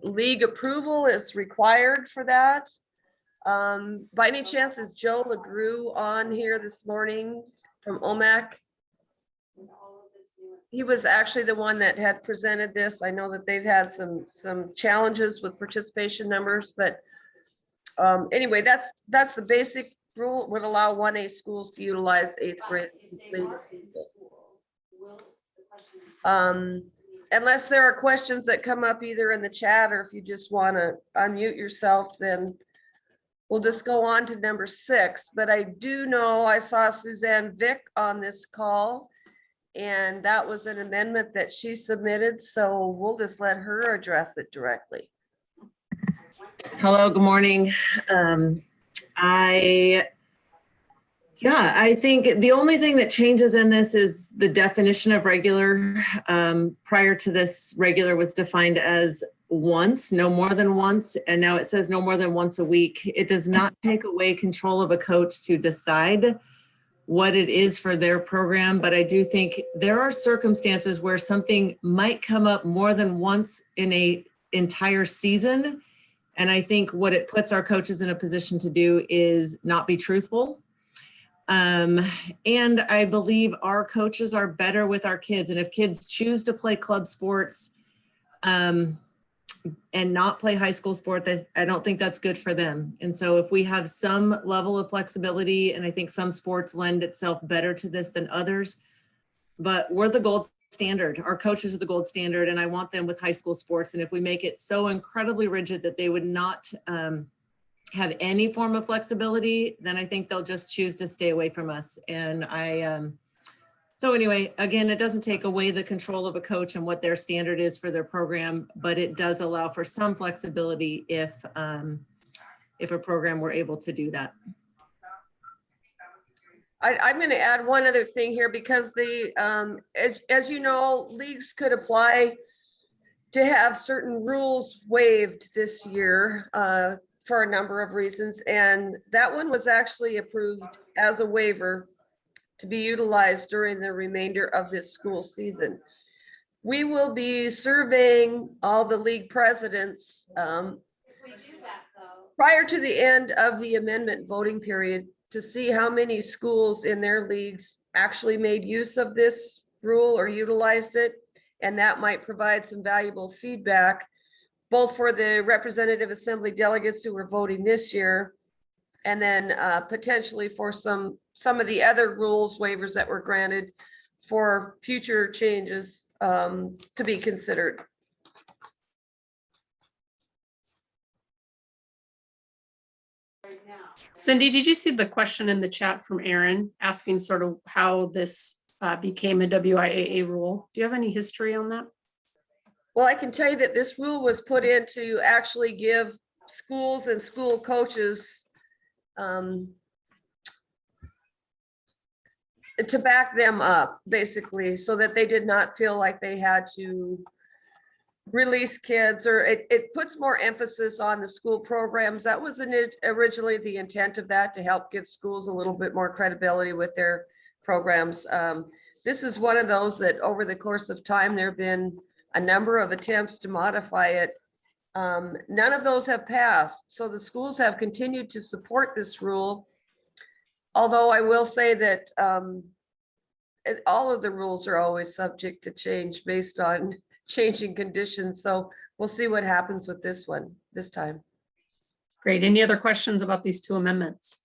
League approval is required for that. By any chance, is Joe LaGrue on here this morning from OMAC? He was actually the one that had presented this. I know that they've had some challenges with participation numbers, but anyway, that's the basic rule. Would allow 1A schools to utilize 8th grade. Unless there are questions that come up either in the chat or if you just want to unmute yourself, then we'll just go on to number 6. But I do know I saw Suzanne Vick on this call, and that was an amendment that she submitted. So we'll just let her address it directly. Hello, good morning. I think the only thing that changes in this is the definition of regular. Prior to this, regular was defined as once, no more than once, and now it says no more than once a week. It does not take away control of a coach to decide what it is for their program, but I do think there are circumstances where something might come up more than once in an entire season, And I think what it puts our coaches in a position to do is not be truthful. And I believe our coaches are better with our kids. And if kids choose to play club sports and not play high school sport, I don't think that's good for them. And so if we have some level of flexibility, and I think some sports lend itself better to this than others, but we're the gold standard. Our coaches are the gold standard, and I want them with high school sports. And if we make it so incredibly rigid that they would not have any form of flexibility, then I think they'll just choose to stay away from us. And so anyway, again, it doesn't take away the control of a coach and what their standard is for their program, but it does allow for some flexibility if a program were able to do that. I'm going to add one other thing here, because as you know, leagues could apply to have certain rules waived this year for a number of reasons. And that one was actually approved as a waiver to be utilized during the remainder of this school season. We will be surveying all the league presidents prior to the end of the amendment voting period to see how many schools in their leagues actually made use of this rule or utilized it. And that might provide some valuable feedback, both for the representative assembly delegates who were voting this year, and then potentially for some of the other rules waivers that were granted for future changes to be considered. Cindy, did you see the question in the chat from Aaron asking sort of how this became a WIAA rule? Do you have any history on that? Well, I can tell you that this rule was put in to actually give schools and school coaches to back them up, basically, so that they did not feel like they had to release kids, or it puts more emphasis on the school programs. That was originally the intent of that, to help give schools a little bit more credibility with their programs. This is one of those that over the course of time, there have been a number of attempts to modify it. None of those have passed. So the schools have continued to support this rule. Although I will say that all of the rules are always subject to change based on changing conditions. So we'll see what happens with this one this time. Great. Any other questions about these two amendments?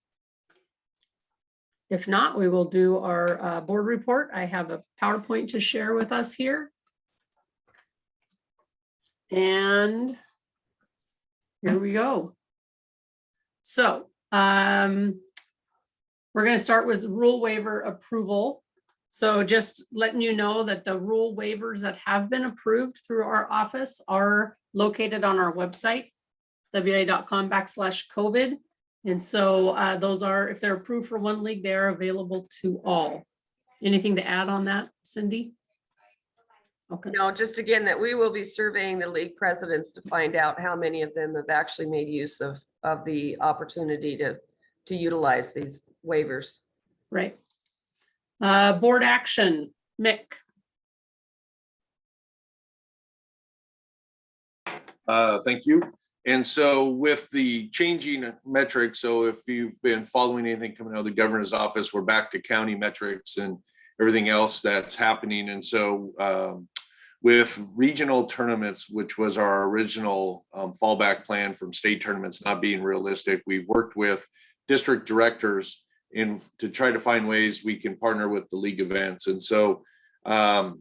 If not, we will do our board report. I have a PowerPoint to share with us here. And here we go. So we're going to start with rule waiver approval. So just letting you know that the rule waivers that have been approved through our office are located on our website, WIAA.com/COVID. And so those are, if they're approved for one league, they are available to all. Anything to add on that, Cindy? Okay. No, just again, that we will be surveying the league presidents to find out how many of them have actually made use of the opportunity to utilize these waivers. Right. Board action, Mick. Thank you. And so with the changing metrics, so if you've been following anything coming out of the governor's office, we're back to county metrics and everything else that's happening. And so with regional tournaments, which was our original fallback plan from state tournaments not being realistic, we've worked with district directors to try to find ways we can partner with the league events. And so, those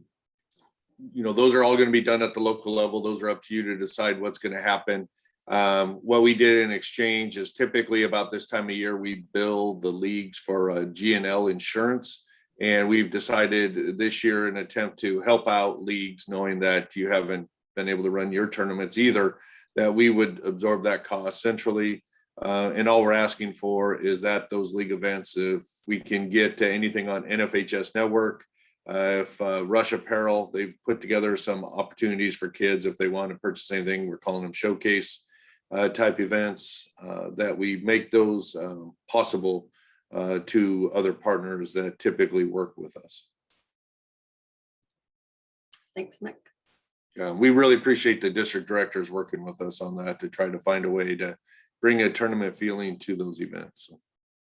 are all going to be done at the local level. Those are up to you to decide what's going to happen. What we did in exchange is typically about this time of year, we bill the leagues for G&L insurance. And we've decided this year an attempt to help out leagues, knowing that you haven't been able to run your tournaments either, that we would absorb that cost centrally. And all we're asking for is that those league events, if we can get to anything on NFHS Network, if Rush Apparel, they've put together some opportunities for kids if they want to purchase anything. We're calling them showcase type events, that we make those possible to other partners that typically work with us. Thanks, Mick. We really appreciate the district directors working with us on that to try to find a way to bring a tournament feeling to those events.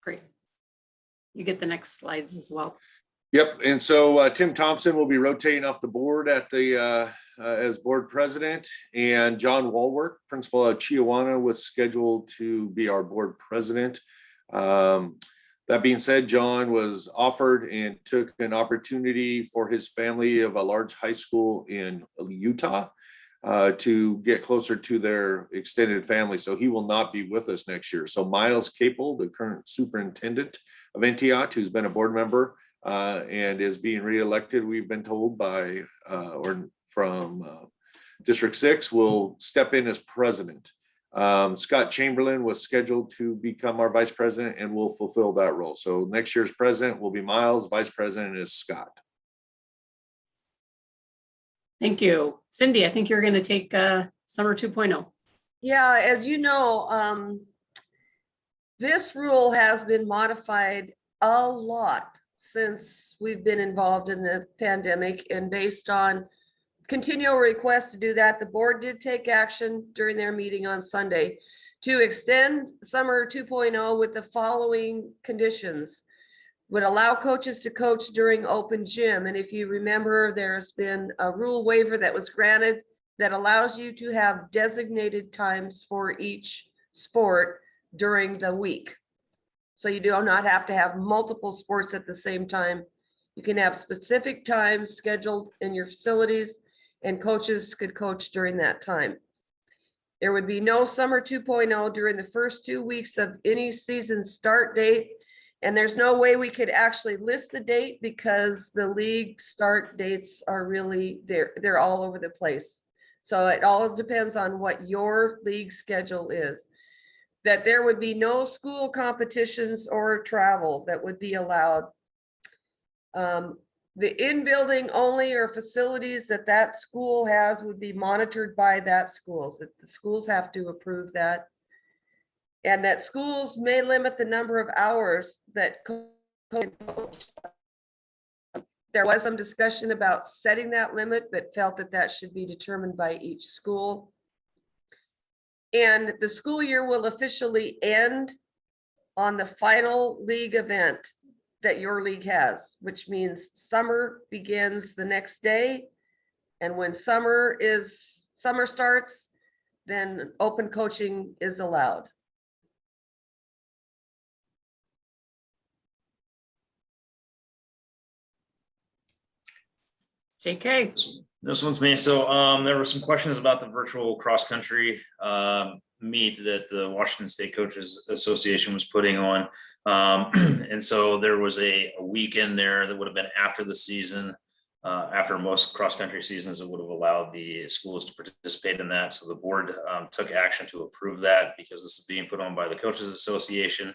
Great. You get the next slides as well. Yep, and so Tim Thompson will be rotating off the board at the as board president, and John Walwork, principal at Chiawana, was scheduled to be our board president. That being said, John was offered and took an opportunity for his family of a large high school in Utah to get closer to their extended family. So he will not be with us next year. So Miles Capel, the current superintendent of Antioch, who's been a board member and is being reelected, we've been told by or from District 6, will step in as president. Scott Chamberlain was scheduled to become our vice president and will fulfill that role. So next year's president will be Miles, vice president is Scott. Thank you. Cindy, I think you're going to take Summer 2.0. Yeah, as you know, this rule has been modified a lot since we've been involved in the pandemic, and based on continual requests to do that, the board did take action during their meeting on Sunday to extend Summer 2.0 with the following conditions. Would allow coaches to coach during open gym. And if you remember, there's been a rule waiver that was granted that allows you to have designated times for each sport during the week. So you do not have to have multiple sports at the same time. You can have specific times scheduled in your facilities, and coaches could coach during that time. There would be no Summer 2.0 during the first 2 weeks of any season start date. And there's no way we could actually list a date because the league start dates are really, they're all over the place. So it all depends on what your league schedule is. That there would be no school competitions or travel that would be allowed. The in-building only or facilities that that school has would be monitored by that schools. That the schools have to approve that. And that schools may limit the number of hours that coach. There was some discussion about setting that limit, but felt that that should be determined by each school. And the school year will officially end on the final league event that your league has, which means summer begins the next day. And when summer starts, then open coaching is allowed. JK. This one's me. So there were some questions about the virtual cross-country meet that the Washington State Coaches Association was putting on. And so there was a weekend there that would have been after the season, after most cross-country seasons, that would have allowed the schools to participate in that. So the board took action to approve that because this is being put on by the Coaches Association.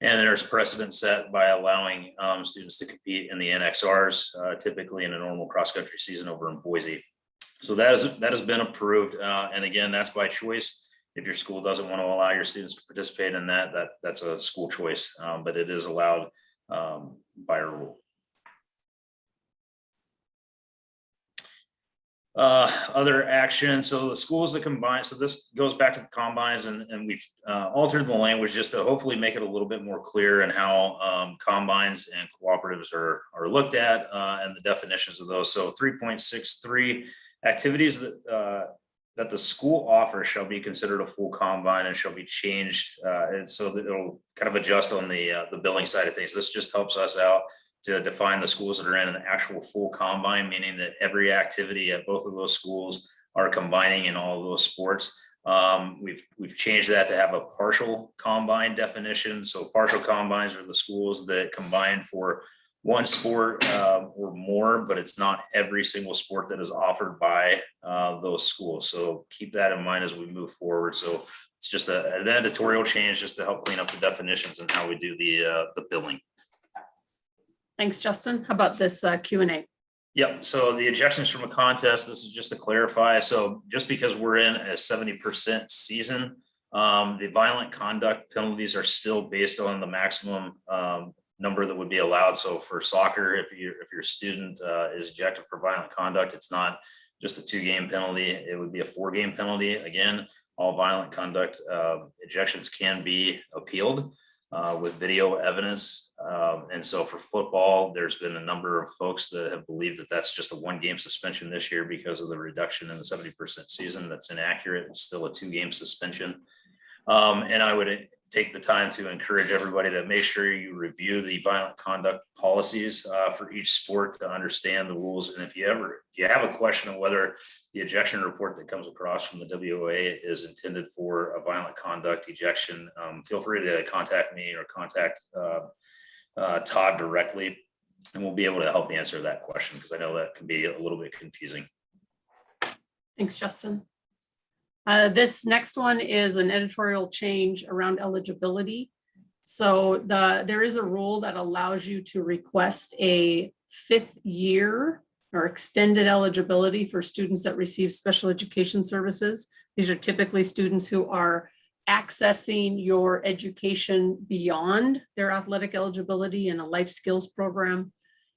And there's precedent set by allowing students to compete in the NXRs, typically in a normal cross-country season over in Boise. So that has been approved. And again, that's by choice. If your school doesn't want to allow your students to participate in that, that's a school choice, but it is allowed by a rule. Other action. So the schools that combine, so this goes back to the combines, and we've altered the language just to hopefully make it a little bit more clear in how combines and cooperatives are looked at and the definitions of those. So 3.63 activities that the school offers shall be considered a full combine and shall be changed. And so that it'll kind of adjust on the billing side of things. This just helps us out to define the schools that are in an actual full combine, meaning that every activity at both of those schools are combining in all of those sports. We've changed that to have a partial combine definition. So partial combines are the schools that combine for one sport or more, but it's not every single sport that is offered by those schools. So keep that in mind as we move forward. So it's just an editorial change just to help clean up the definitions and how we do the billing. Thanks, Justin. How about this Q&A? Yep. So the objections from a contest, this is just to clarify. So just because we're in a 70% season, the violent conduct penalties are still based on the maximum number that would be allowed. So for soccer, if your student is ejected for violent conduct, it's not just a 2-game penalty. It would be a 4-game penalty. Again, all violent conduct ejections can be appealed with video evidence. And so for football, there's been a number of folks that have believed that that's just a 1-game suspension this year because of the reduction in the 70% season. That's inaccurate. It's still a 2-game suspension. And I would take the time to encourage everybody to make sure you review the violent conduct policies for each sport to understand the rules. And if you have a question of whether the ejection report that comes across from the WIAA is intended for a violent conduct ejection, feel free to contact me or contact Todd directly, and we'll be able to help answer that question, because I know that can be a little bit confusing. Thanks, Justin. This next one is an editorial change around eligibility. So there is a rule that allows you to request a 5th year or extended eligibility for students that receive special education services. These are typically students who are accessing your education beyond their athletic eligibility in a life skills program.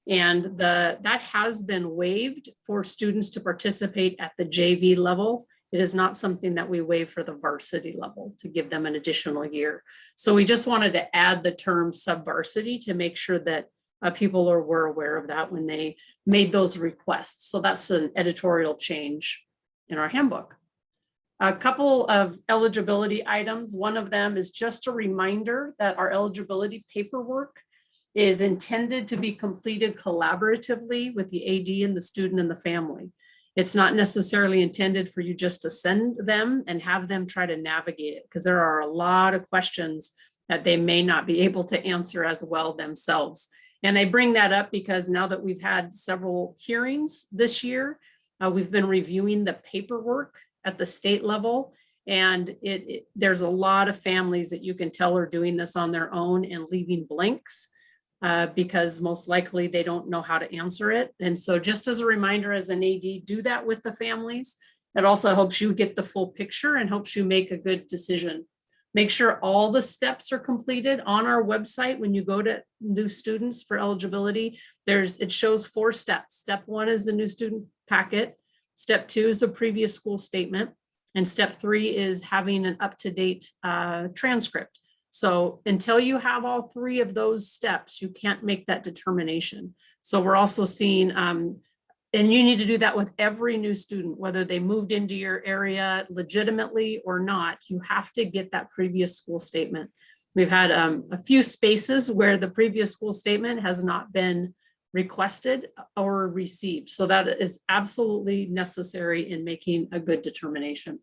And that has been waived for students to participate at the JV level. It is not something that we waive for the varsity level to give them an additional year. So we just wanted to add the term subvarsity to make sure that people were aware of that when they made those requests. So that's an editorial change in our handbook. A couple of eligibility items. One of them is just a reminder that our eligibility paperwork is intended to be completed collaboratively with the AD and the student and the family. It's not necessarily intended for you just to send them and have them try to navigate it, because there are a lot of questions that they may not be able to answer as well themselves. And I bring that up because now that we've had several hearings this year, we've been reviewing the paperwork at the state level, and there's a lot of families that you can tell are doing this on their own and leaving blanks. Because most likely they don't know how to answer it. And so just as a reminder, as an AD, do that with the families. It also helps you get the full picture and helps you make a good decision. Make sure all the steps are completed on our website. When you go to new students for eligibility, it shows 4 steps. Step 1 is the new student packet. Step 2 is the previous school statement. And step 3 is having an up-to-date transcript. So until you have all 3 of those steps, you can't make that determination. So we're also seeing, and you need to do that with every new student, whether they moved into your area legitimately or not, you have to get that previous school statement. We've had a few spaces where the previous school statement has not been requested or received. So that is absolutely necessary in making a good determination.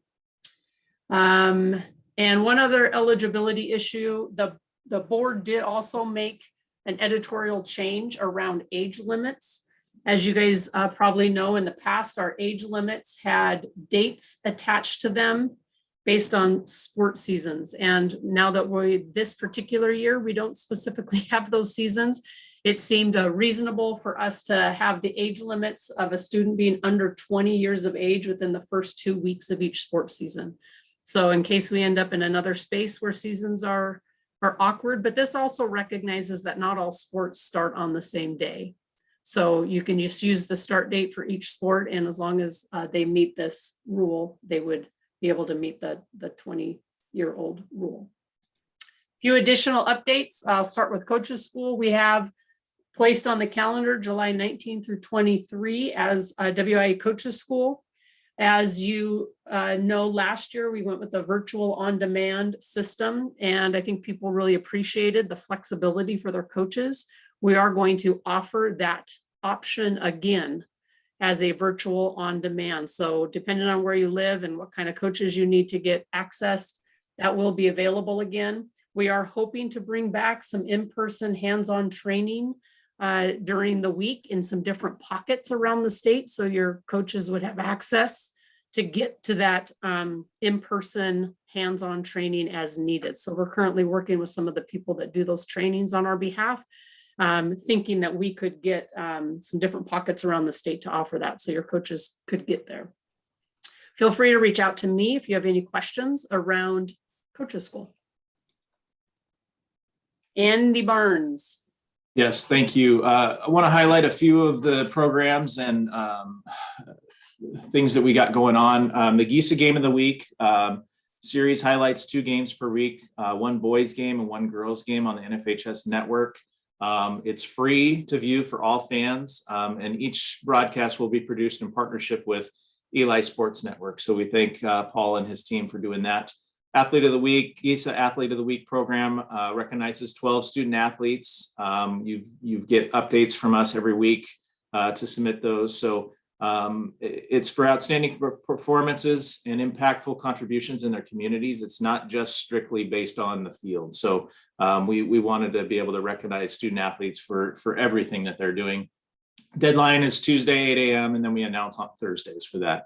And one other eligibility issue, the board did also make an editorial change around age limits. As you guys probably know, in the past, our age limits had dates attached to them based on sport seasons. And now that this particular year, we don't specifically have those seasons, it seemed reasonable for us to have the age limits of a student being under 20 years of age within the first 2 weeks of each sports season. So in case we end up in another space where seasons are awkward, but this also recognizes that not all sports start on the same day. So you can just use the start date for each sport, and as long as they meet this rule, they would be able to meet the 20-year-old rule. A few additional updates. I'll start with Coaches School. We have placed on the calendar July 19 through 23 as a WIAA Coaches School. As you know, last year we went with a virtual on-demand system, and I think people really appreciated the flexibility for their coaches. We are going to offer that option again as a virtual on-demand. So depending on where you live and what kind of coaches you need to get accessed, that will be available again. We are hoping to bring back some in-person hands-on training during the week in some different pockets around the state, so your coaches would have access to get to that in-person hands-on training as needed. So we're currently working with some of the people that do those trainings on our behalf, thinking that we could get some different pockets around the state to offer that, so your coaches could get there. Feel free to reach out to me if you have any questions around Coaches School. Andy Barnes. Yes, thank you. I want to highlight a few of the programs and things that we got going on. The GISA game of the week series highlights 2 games per week, 1 boys game and 1 girls game on the NFHS network. It's free to view for all fans, and each broadcast will be produced in partnership with Eli Sports Network. So we thank Paul and his team for doing that. Athlete of the Week, GISA Athlete of the Week program recognizes 12 student athletes. You get updates from us every week to submit those. So it's for outstanding performances and impactful contributions in their communities. It's not just strictly based on the field. So we wanted to be able to recognize student athletes for everything that they're doing. Deadline is Tuesday, 8 a.m. and then we announce on Thursdays for that.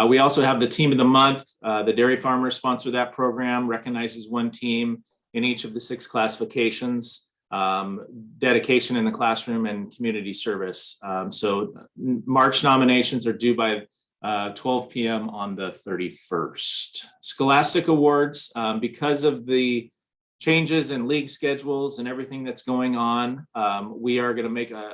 We also have the team of the month. The dairy farmers sponsor that program, recognizes 1 team in each of the 6 classifications, dedication in the classroom and community service. So March nominations are due by 12 p.m. on the 31st. Scholastic Awards, because of the changes in league schedules and everything that's going on, we are going to make a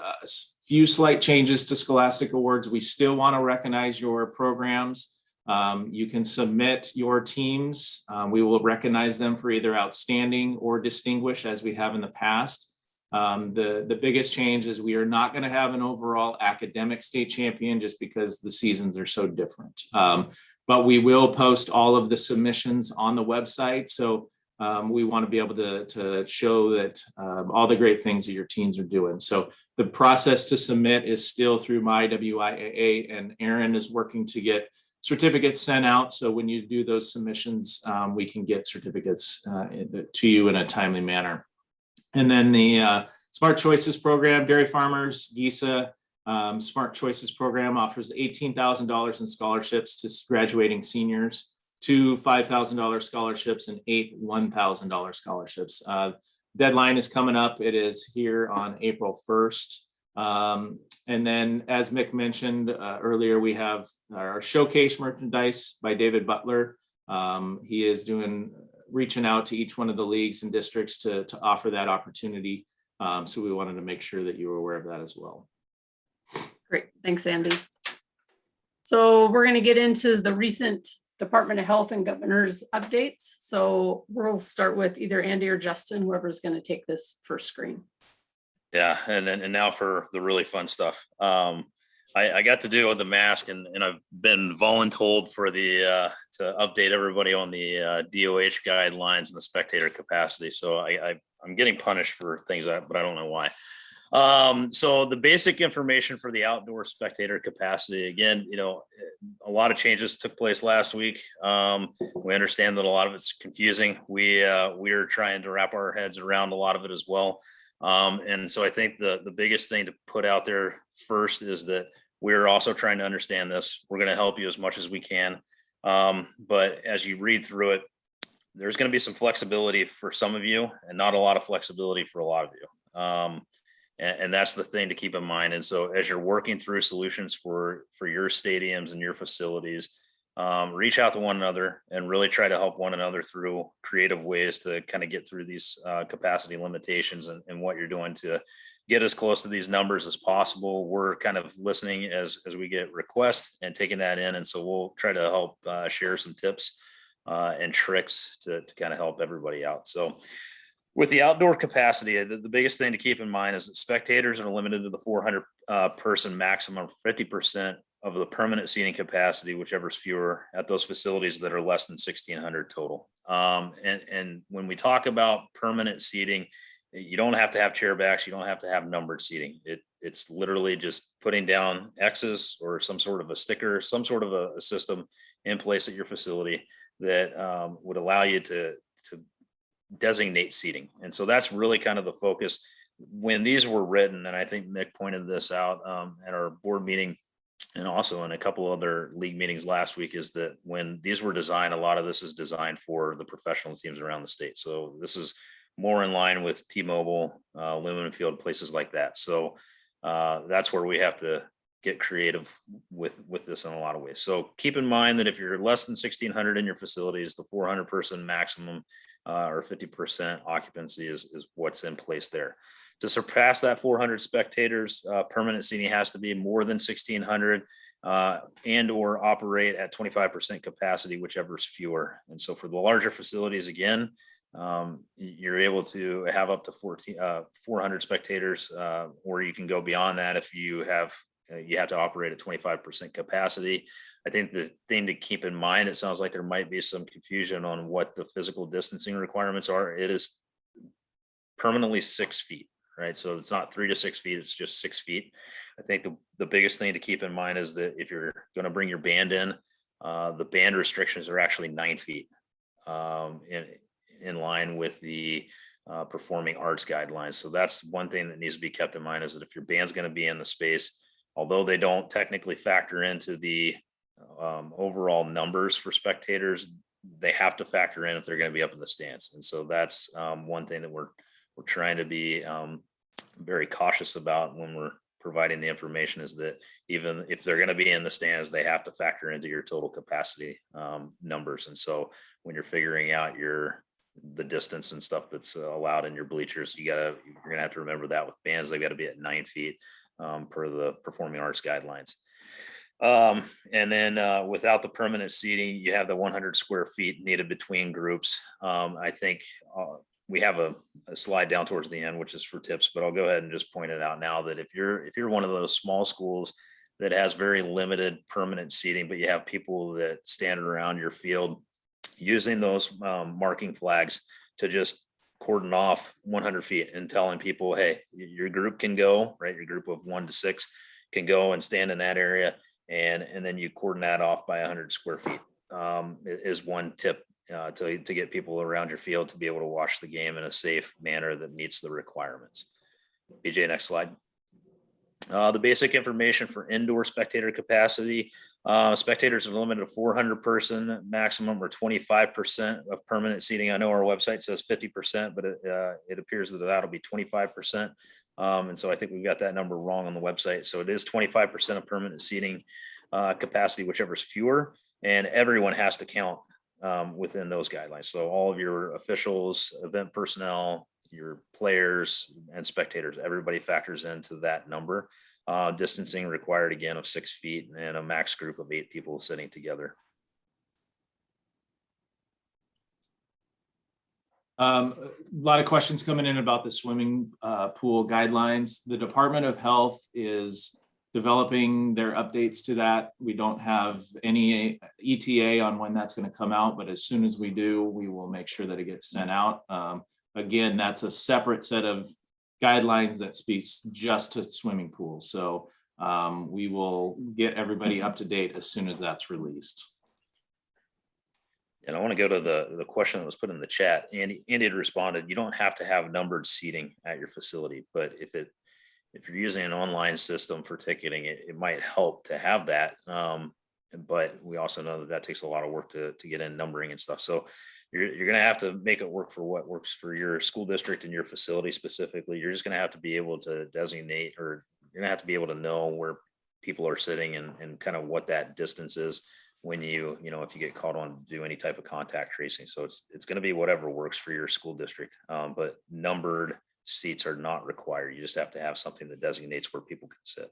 few slight changes to Scholastic Awards. We still want to recognize your programs. You can submit your teams. We will recognize them for either outstanding or distinguished, as we have in the past. The biggest change is we are not going to have an overall academic state champion just because the seasons are so different. But we will post all of the submissions on the website. So we want to be able to show that all the great things that your teams are doing. So the process to submit is still through my WIAA, and Aaron is working to get certificates sent out. So when you do those submissions, we can get certificates to you in a timely manner. And then the Smart Choices program, dairy farmers, GISA Smart Choices program offers $18,000 in scholarships to graduating seniors, 2 $5,000 scholarships and 8 $1,000 scholarships. Deadline is coming up. It is here on April 1st. And then, as Mick mentioned earlier, we have our showcase merchandise by David Butler. He is reaching out to each one of the leagues and districts to offer that opportunity. So we wanted to make sure that you were aware of that as well. Great, thanks, Andy. So we're going to get into the recent Department of Health and Governor's updates. So we'll start with either Andy or Justin, whoever's going to take this first screen. Yeah, and now for the really fun stuff. I got to deal with the mask, and I've been voluntold for the to update everybody on the DOH guidelines and the spectator capacity. So I'm getting punished for things, but I don't know why. So the basic information for the outdoor spectator capacity, again, a lot of changes took place last week. We understand that a lot of it's confusing. We are trying to wrap our heads around a lot of it as well. And so I think the biggest thing to put out there first is that we're also trying to understand this. We're going to help you as much as we can. But as you read through it, there's going to be some flexibility for some of you and not a lot of flexibility for a lot of you. And that's the thing to keep in mind. And so as you're working through solutions for your stadiums and your facilities, reach out to one another and really try to help one another through creative ways to kind of get through these capacity limitations and what you're doing to get as close to these numbers as possible. We're kind of listening as we get requests and taking that in. And so we'll try to help share some tips and tricks to kind of help everybody out. So with the outdoor capacity, the biggest thing to keep in mind is that spectators are limited to the 400 person maximum, 50% of the permanent seating capacity, whichever's fewer, at those facilities that are less than 1,600 total. And when we talk about permanent seating, you don't have to have chair backs. You don't have to have numbered seating. It's literally just putting down X's or some sort of a sticker, some sort of a system in place at your facility that would allow you to designate seating. And so that's really kind of the focus when these were written. And I think Mick pointed this out at our board meeting and also in a couple other league meetings last week, is that when these were designed, a lot of this is designed for the professional teams around the state. So this is more in line with T-Mobile, Lumen Field, places like that. So that's where we have to get creative with this in a lot of ways. So keep in mind that if you're less than 1,600 in your facilities, the 400 person maximum or 50% occupancy is what's in place there. To surpass that 400 spectators, permanent seating has to be more than 1,600 and or operate at 25% capacity, whichever is fewer. And so for the larger facilities, again, you're able to have up to 400 spectators, or you can go beyond that if you have to operate at 25% capacity. I think the thing to keep in mind, it sounds like there might be some confusion on what the physical distancing requirements are. It is permanently 6 feet, right? So it's not 3 to 6 feet, it's just 6 feet. I think the biggest thing to keep in mind is that if you're going to bring your band in, the band restrictions are actually 9 feet in line with the performing arts guidelines. So that's one thing that needs to be kept in mind, is that if your band's going to be in the space, although they don't technically factor into the overall numbers for spectators, they have to factor in if they're going to be up in the stands. And so that's one thing that we're trying to be very cautious about when we're providing the information, is that even if they're going to be in the stands, they have to factor into your total capacity numbers. And so when you're figuring out the distance and stuff that's allowed in your bleachers, you're going to have to remember that with bands, they've got to be at 9 feet per the performing arts guidelines. And then without the permanent seating, you have the 100 square feet needed between groups. I think we have a slide down towards the end, which is for tips, but I'll go ahead and just point it out now that if you're one of those small schools that has very limited permanent seating, but you have people that stand around your field, using those marking flags to just cordon off 100 feet and telling people, hey, your group can go, right? Your group of 1 to 6 can go and stand in that area. And then you cordon that off by 100 square feet is one tip to get people around your field to be able to watch the game in a safe manner that meets the requirements. BJ, next slide. The basic information for indoor spectator capacity. Spectators are limited to 400 person maximum, or 25% of permanent seating. I know our website says 50%, but it appears that that'll be 25%. And so I think we've got that number wrong on the website. So it is 25% of permanent seating capacity, whichever is fewer, and everyone has to count within those guidelines. So all of your officials, event personnel, your players and spectators, everybody factors into that number. Distancing required, again, of 6 feet, and a max group of 8 people sitting together. A lot of questions coming in about the swimming pool guidelines. The Department of Health is developing their updates to that. We don't have any ETA on when that's going to come out, but as soon as we do, we will make sure that it gets sent out. Again, that's a separate set of guidelines that speaks just to swimming pools. So we will get everybody up to date as soon as that's released. And I want to go to the question that was put in the chat. Andy had responded, you don't have to have numbered seating at your facility, but if you're using an online system for ticketing, it might help to have that. But we also know that takes a lot of work to get in numbering and stuff. So you're going to have to make it work for what works for your school district and your facility specifically. You're just going to have to be able to designate, or you're going to have to be able to know where people are sitting and kind of what that distance is when if you get called on to do any type of contact tracing. So it's going to be whatever works for your school district, but numbered seats are not required. You just have to have something that designates where people can sit.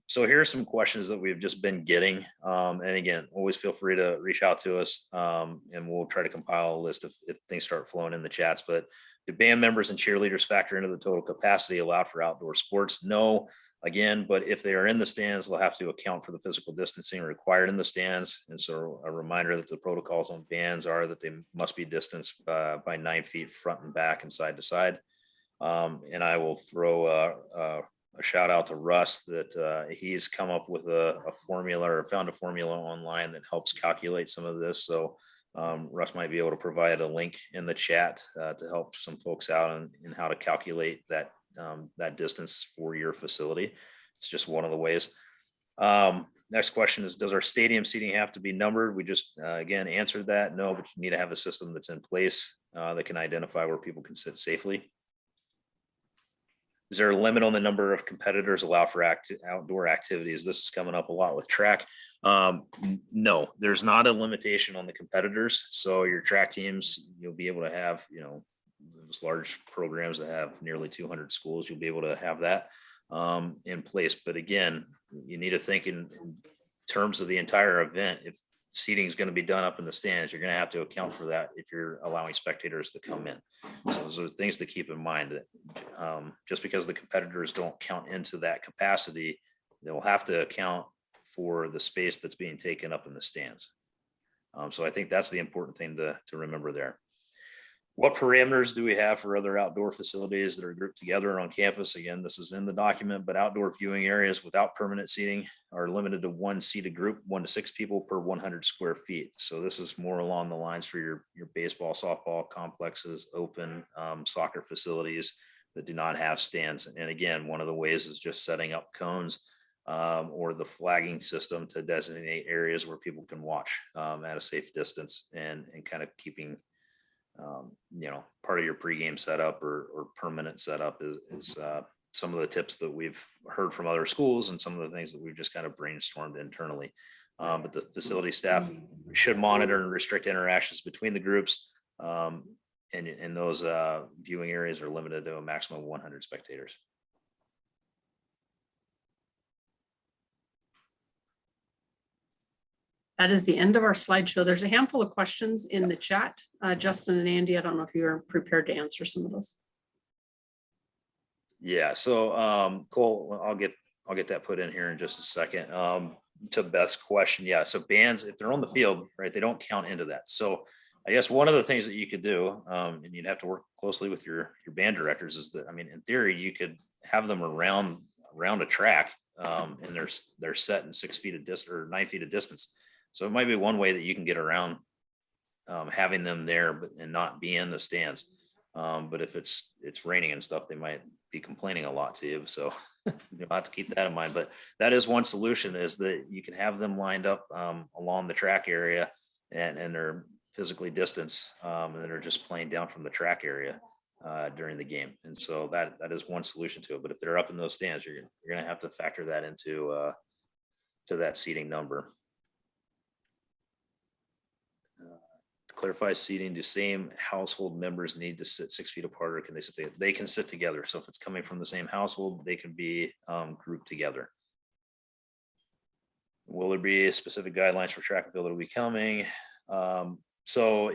So here are some questions that we've just been getting. And again, always feel free to reach out to us, and we'll try to compile a list if things start flowing in the chats. But do band members and cheerleaders factor into the total capacity allowed for outdoor sports? No. Again, but if they are in the stands, they'll have to account for the physical distancing required in the stands. And so a reminder that the protocols on bands are that they must be distanced by 9 feet front and back and side to side. And I will throw a shout out to Russ that he's come up with a formula, or found a formula online that helps calculate some of this. So Russ might be able to provide a link in the chat to help some folks out in how to calculate that distance for your facility. It's just one of the ways. Next question is, does our stadium seating have to be numbered? We just, again, answered that. No, but you need to have a system that's in place that can identify where people can sit safely. Is there a limit on the number of competitors allowed for outdoor activities? This is coming up a lot with track. No, there's not a limitation on the competitors. So your track teams, you'll be able to have, those large programs that have nearly 200 schools, you'll be able to have that in place. But again, you need to think in terms of the entire event. If seating is going to be done up in the stands, you're going to have to account for that if you're allowing spectators to come in. So those are things to keep in mind, that just because the competitors don't count into that capacity, they'll have to account for the space that's being taken up in the stands. So I think that's the important thing to remember there. What parameters do we have for other outdoor facilities that are grouped together on campus? Again, this is in the document, but outdoor viewing areas without permanent seating are limited to one seated group, 1 to 6 people per 100 square feet. So this is more along the lines for your baseball, softball complexes, open soccer facilities that do not have stands. And again, one of the ways is just setting up cones or the flagging system to designate areas where people can watch at a safe distance, and kind of keeping part of your pregame setup or permanent setup is some of the tips that we've heard from other schools and some of the things that we've just kind of brainstormed internally. But the facility staff should monitor and restrict interactions between the groups. And those viewing areas are limited to a maximum of 100 spectators. That is the end of our slideshow. There's a handful of questions in the chat. Justin and Andy, I don't know if you're prepared to answer some of those. Yeah, so Cole, I'll get that put in here in just a second. To Beth's question, yeah, so bands, if they're on the field, right, they don't count into that. So I guess one of the things that you could do, and you'd have to work closely with your band directors, is that, I mean, in theory, you could have them around a track, and they're set in 6 feet of distance or 9 feet of distance. So it might be one way that you can get around having them there, and not be in the stands. But if it's raining and stuff, they might be complaining a lot to you. So you'll have to keep that in mind. But that is one solution, is that you can have them lined up along the track area, and they're physically distanced, and they're just playing down from the track area during the game. And so that is one solution to it. But if they're up in those stands, you're going to have to factor that into to that seating number. Clarify seating, do same household members need to sit 6 feet apart, or can they sit together? They can sit together. So if it's coming from the same household, they can be grouped together. Will there be specific guidelines for track and field that will be coming? So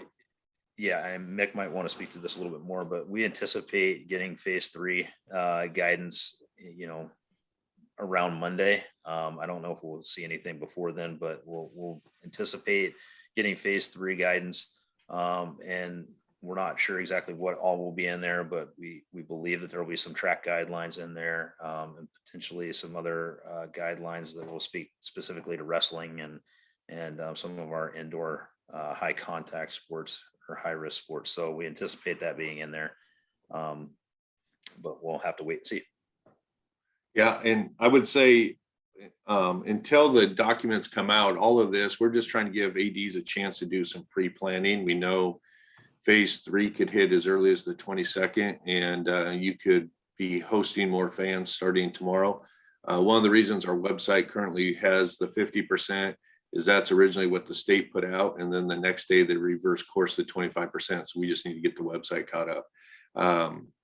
yeah, and Mick might want to speak to this a little bit more, but we anticipate getting phase 3 guidance, around Monday. I don't know if we'll see anything before then, but we'll anticipate getting phase 3 guidance, and we're not sure exactly what all will be in there, but we believe that there will be some track guidelines in there, and potentially some other guidelines that will speak specifically to wrestling and some of our indoor high contact sports or high risk sports. So we anticipate that being in there, but we'll have to wait and see. Yeah, and I would say, until the documents come out, all of this, we're just trying to give ADs a chance to do some pre-planning. We know phase 3 could hit as early as the 22nd, and you could be hosting more fans starting tomorrow. One of the reasons our website currently has the 50% is that's originally what the state put out, and then the next day they reverse course to 25%. So we just need to get the website caught up.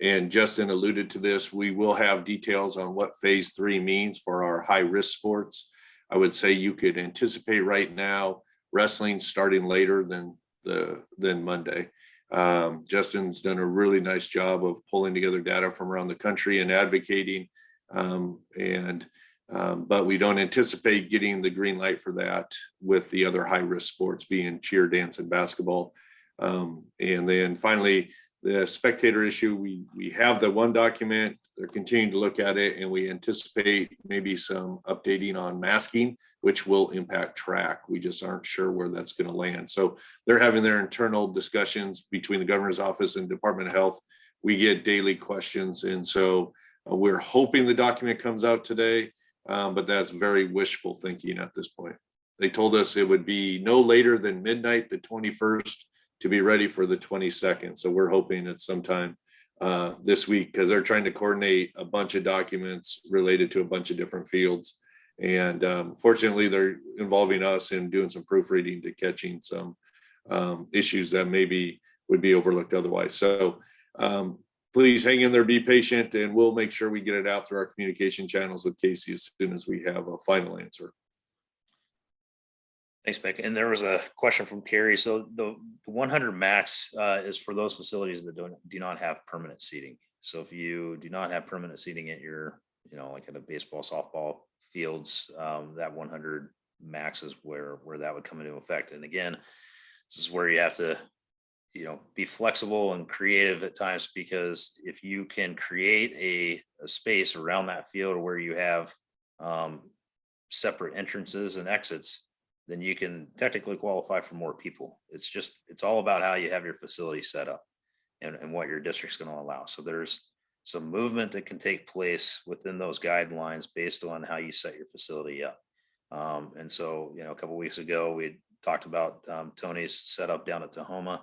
And Justin alluded to this, we will have details on what phase 3 means for our high risk sports. I would say you could anticipate right now wrestling starting later than Monday. Justin's done a really nice job of pulling together data from around the country and advocating, but we don't anticipate getting the green light for that with the other high risk sports being cheer, dance, and basketball. And then finally, the spectator issue, we have the one document, they're continuing to look at it, and we anticipate maybe some updating on masking, which will impact track. We just aren't sure where that's going to land. So they're having their internal discussions between the governor's office and Department of Health. We get daily questions. And so we're hoping the document comes out today, but that's very wishful thinking at this point. They told us it would be no later than midnight, the 21st, to be ready for the 22nd. So we're hoping it's sometime this week, because they're trying to coordinate a bunch of documents related to a bunch of different fields. And fortunately, they're involving us in doing some proofreading to catching some issues that maybe would be overlooked otherwise. So Please hang in there, be patient, and we'll make sure we get it out through our communication channels with Casey as soon as we have a final answer. Thanks, Beck. And there was a question from Carrie. So the 100 max is for those facilities that do not have permanent seating. So if you do not have permanent seating at your, like at a baseball, softball fields, that 100 max is where that would come into effect. And again, this is where you have to, be flexible and creative at times, because if you can create a space around that field where you have separate entrances and exits, then you can technically qualify for more people. It's all about how you have your facility set up and what your district's going to allow. So there's some movement that can take place within those guidelines based on how you set your facility up. And so, a couple of weeks ago, we talked about Tony's setup down at Tahoma,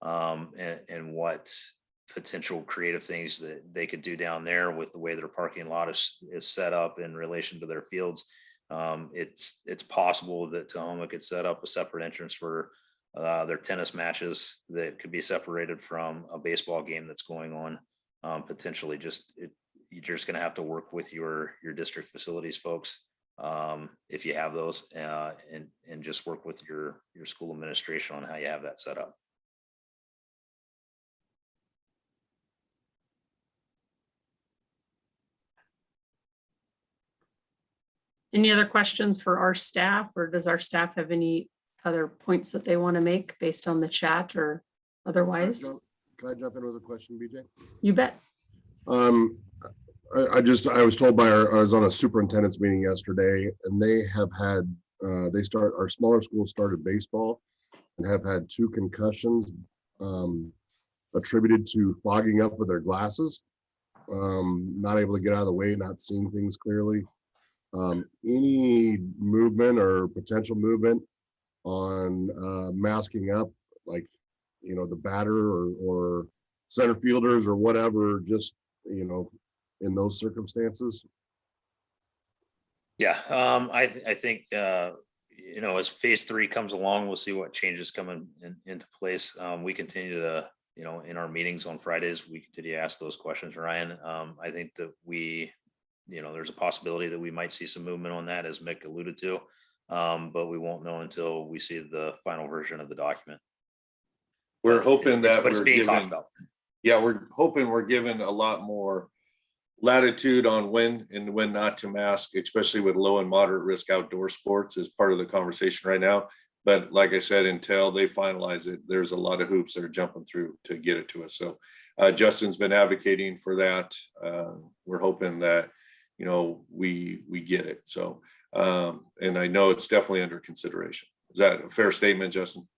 and what potential creative things that they could do down there with the way their parking lot is set up in relation to their fields. It's possible that Tahoma could set up a separate entrance for their tennis matches that could be separated from a baseball game that's going on. Potentially, you're just going to have to work with your district facilities folks, if you have those, and just work with your school administration on how you have that set up. Any other questions for our staff, or does our staff have any other points that they want to make based on the chat or otherwise? Can I jump in with a question, BJ? You bet. I was told I was on a superintendent's meeting yesterday, and they have had, our smaller schools started baseball and have had 2 concussions attributed to fogging up with their glasses, not able to get out of the way, not seeing things clearly. Any movement or potential movement on masking up, like, the batter or center fielders or whatever, just, in those circumstances? Yeah, I think, as phase 3 comes along, we'll see what changes come into place. We continue to, in our meetings on Fridays, we continue to ask those questions, Ryan. I think that there's a possibility that we might see some movement on that, as Mick alluded to, but we won't know until we see the final version of the document. We're hoping that it's being talked about. Yeah, we're hoping we're given a lot more latitude on when and when not to mask, especially with low and moderate risk outdoor sports, as part of the conversation right now. But like I said, until they finalize it, there's a lot of hoops that are jumping through to get it to us. So Justin's been advocating for that. We're hoping that, we get it. So, and I know it's definitely under consideration. Is that a fair statement, Justin?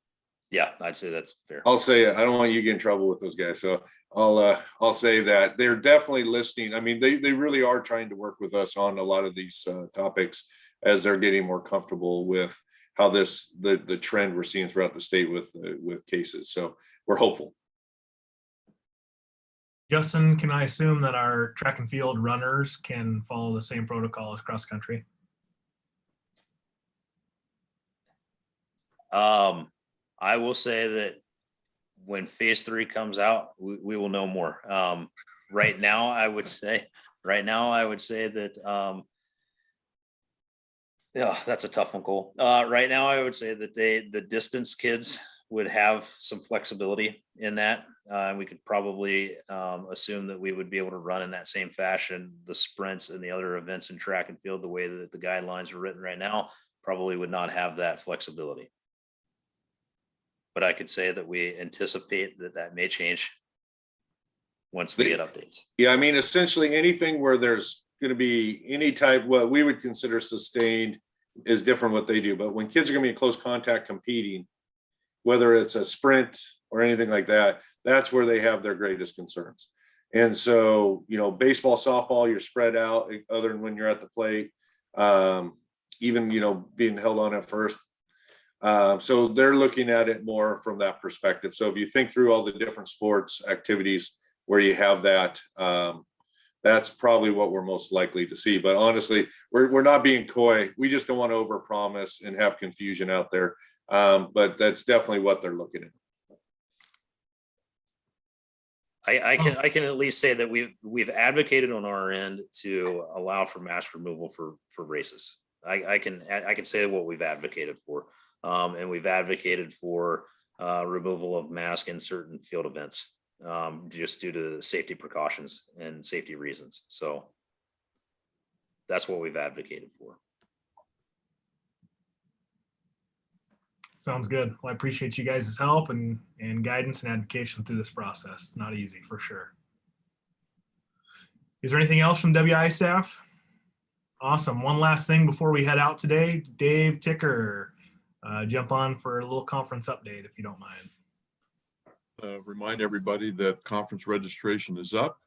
Yeah, I'd say that's fair. I'll say, I don't want you to get in trouble with those guys. So I'll say that they're definitely listening. I mean, they really are trying to work with us on a lot of these topics as they're getting more comfortable with how the trend we're seeing throughout the state with cases. So we're hopeful. Justin, can I assume that our track and field runners can follow the same protocol as cross country? I will say that when phase 3 comes out, we will know more. Right now, I would say that, yeah, that's a tough one, Cole. Right now, I would say that the distance kids would have some flexibility in that. We could probably assume that we would be able to run in that same fashion. The sprints and the other events in track and field, the way that the guidelines are written right now, probably would not have that flexibility. But I could say that we anticipate that may change once we get updates. Yeah, I mean, essentially anything where there's going to be any type, what we would consider sustained, is different what they do. But when kids are going to be in close contact competing, whether it's a sprint or anything like that, that's where they have their greatest concerns. And so, baseball, softball, you're spread out other than when you're at the plate, even, being held on at first. So they're looking at it more from that perspective. So if you think through all the different sports activities where you have that, that's probably what we're most likely to see. But honestly, we're not being coy. We just don't want to overpromise and have confusion out there. But that's definitely what they're looking at. I can at least say that we've advocated on our end to allow for mask removal for races. I can say what we've advocated for, and we've advocated for removal of mask in certain field events, just due to safety precautions and safety reasons. So that's what we've advocated for. Sounds good. Well, I appreciate you guys' help and guidance and advocation through this process. It's not easy for sure. Is there anything else from WIAA staff? Awesome. One last thing before we head out today, Dave Ticker, jump on for a little conference update if you don't mind. Remind everybody that conference registration is up,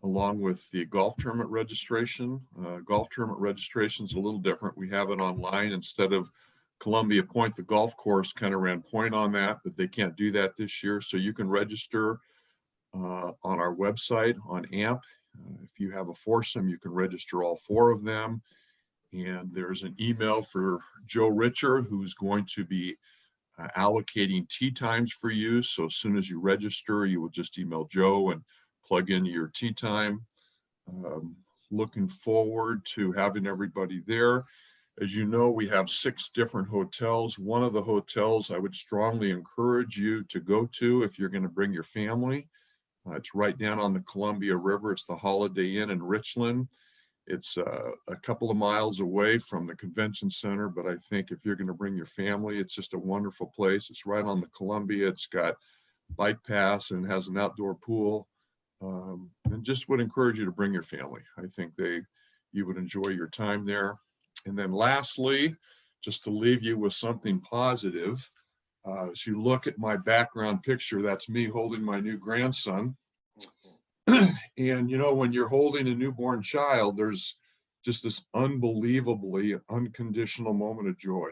along with the golf tournament registration. Golf tournament registration is a little different. We have it online instead of Columbia Point. The golf course kind of ran point on that, but they can't do that this year. So you can register on our website on AMP. If you have a foursome, you can register all 4 of them. And there's an email for Joe Richer, who's going to be allocating tee times for you. So as soon as you register, you will just email Joe and plug in your tee time. Looking forward to having everybody there. As you know, we have 6 different hotels. One of the hotels I would strongly encourage you to go to if you're going to bring your family. It's right down on the Columbia River. It's the Holiday Inn in Richland. It's a couple of miles away from the convention center, but I think if you're going to bring your family, it's just a wonderful place. It's right on the Columbia. It's got bike paths and has an outdoor pool. And just would encourage you to bring your family. I think you would enjoy your time there. And then lastly, just to leave you with something positive, as you look at my background picture, that's me holding my new grandson. And, you know, when you're holding a newborn child, there's just this unbelievably unconditional moment of joy.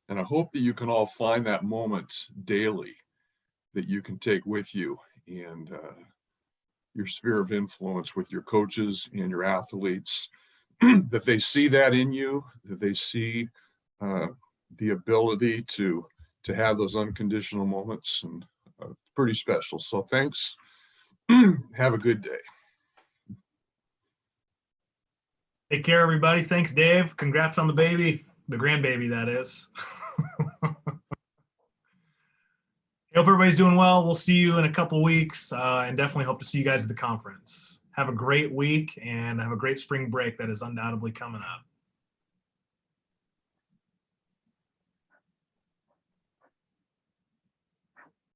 And I hope that you can all find that moment daily that you can take with you and your sphere of influence with your coaches and your athletes, that they see that in you, that they see the ability to have those unconditional moments, and pretty special. So thanks. Have a good day. Take care, everybody. Thanks, Dave. Congrats on the baby, the grandbaby, that is. I hope everybody's doing well. We'll see you in a couple weeks, and definitely hope to see you guys at the conference. Have a great week and have a great spring break that is undoubtedly coming up.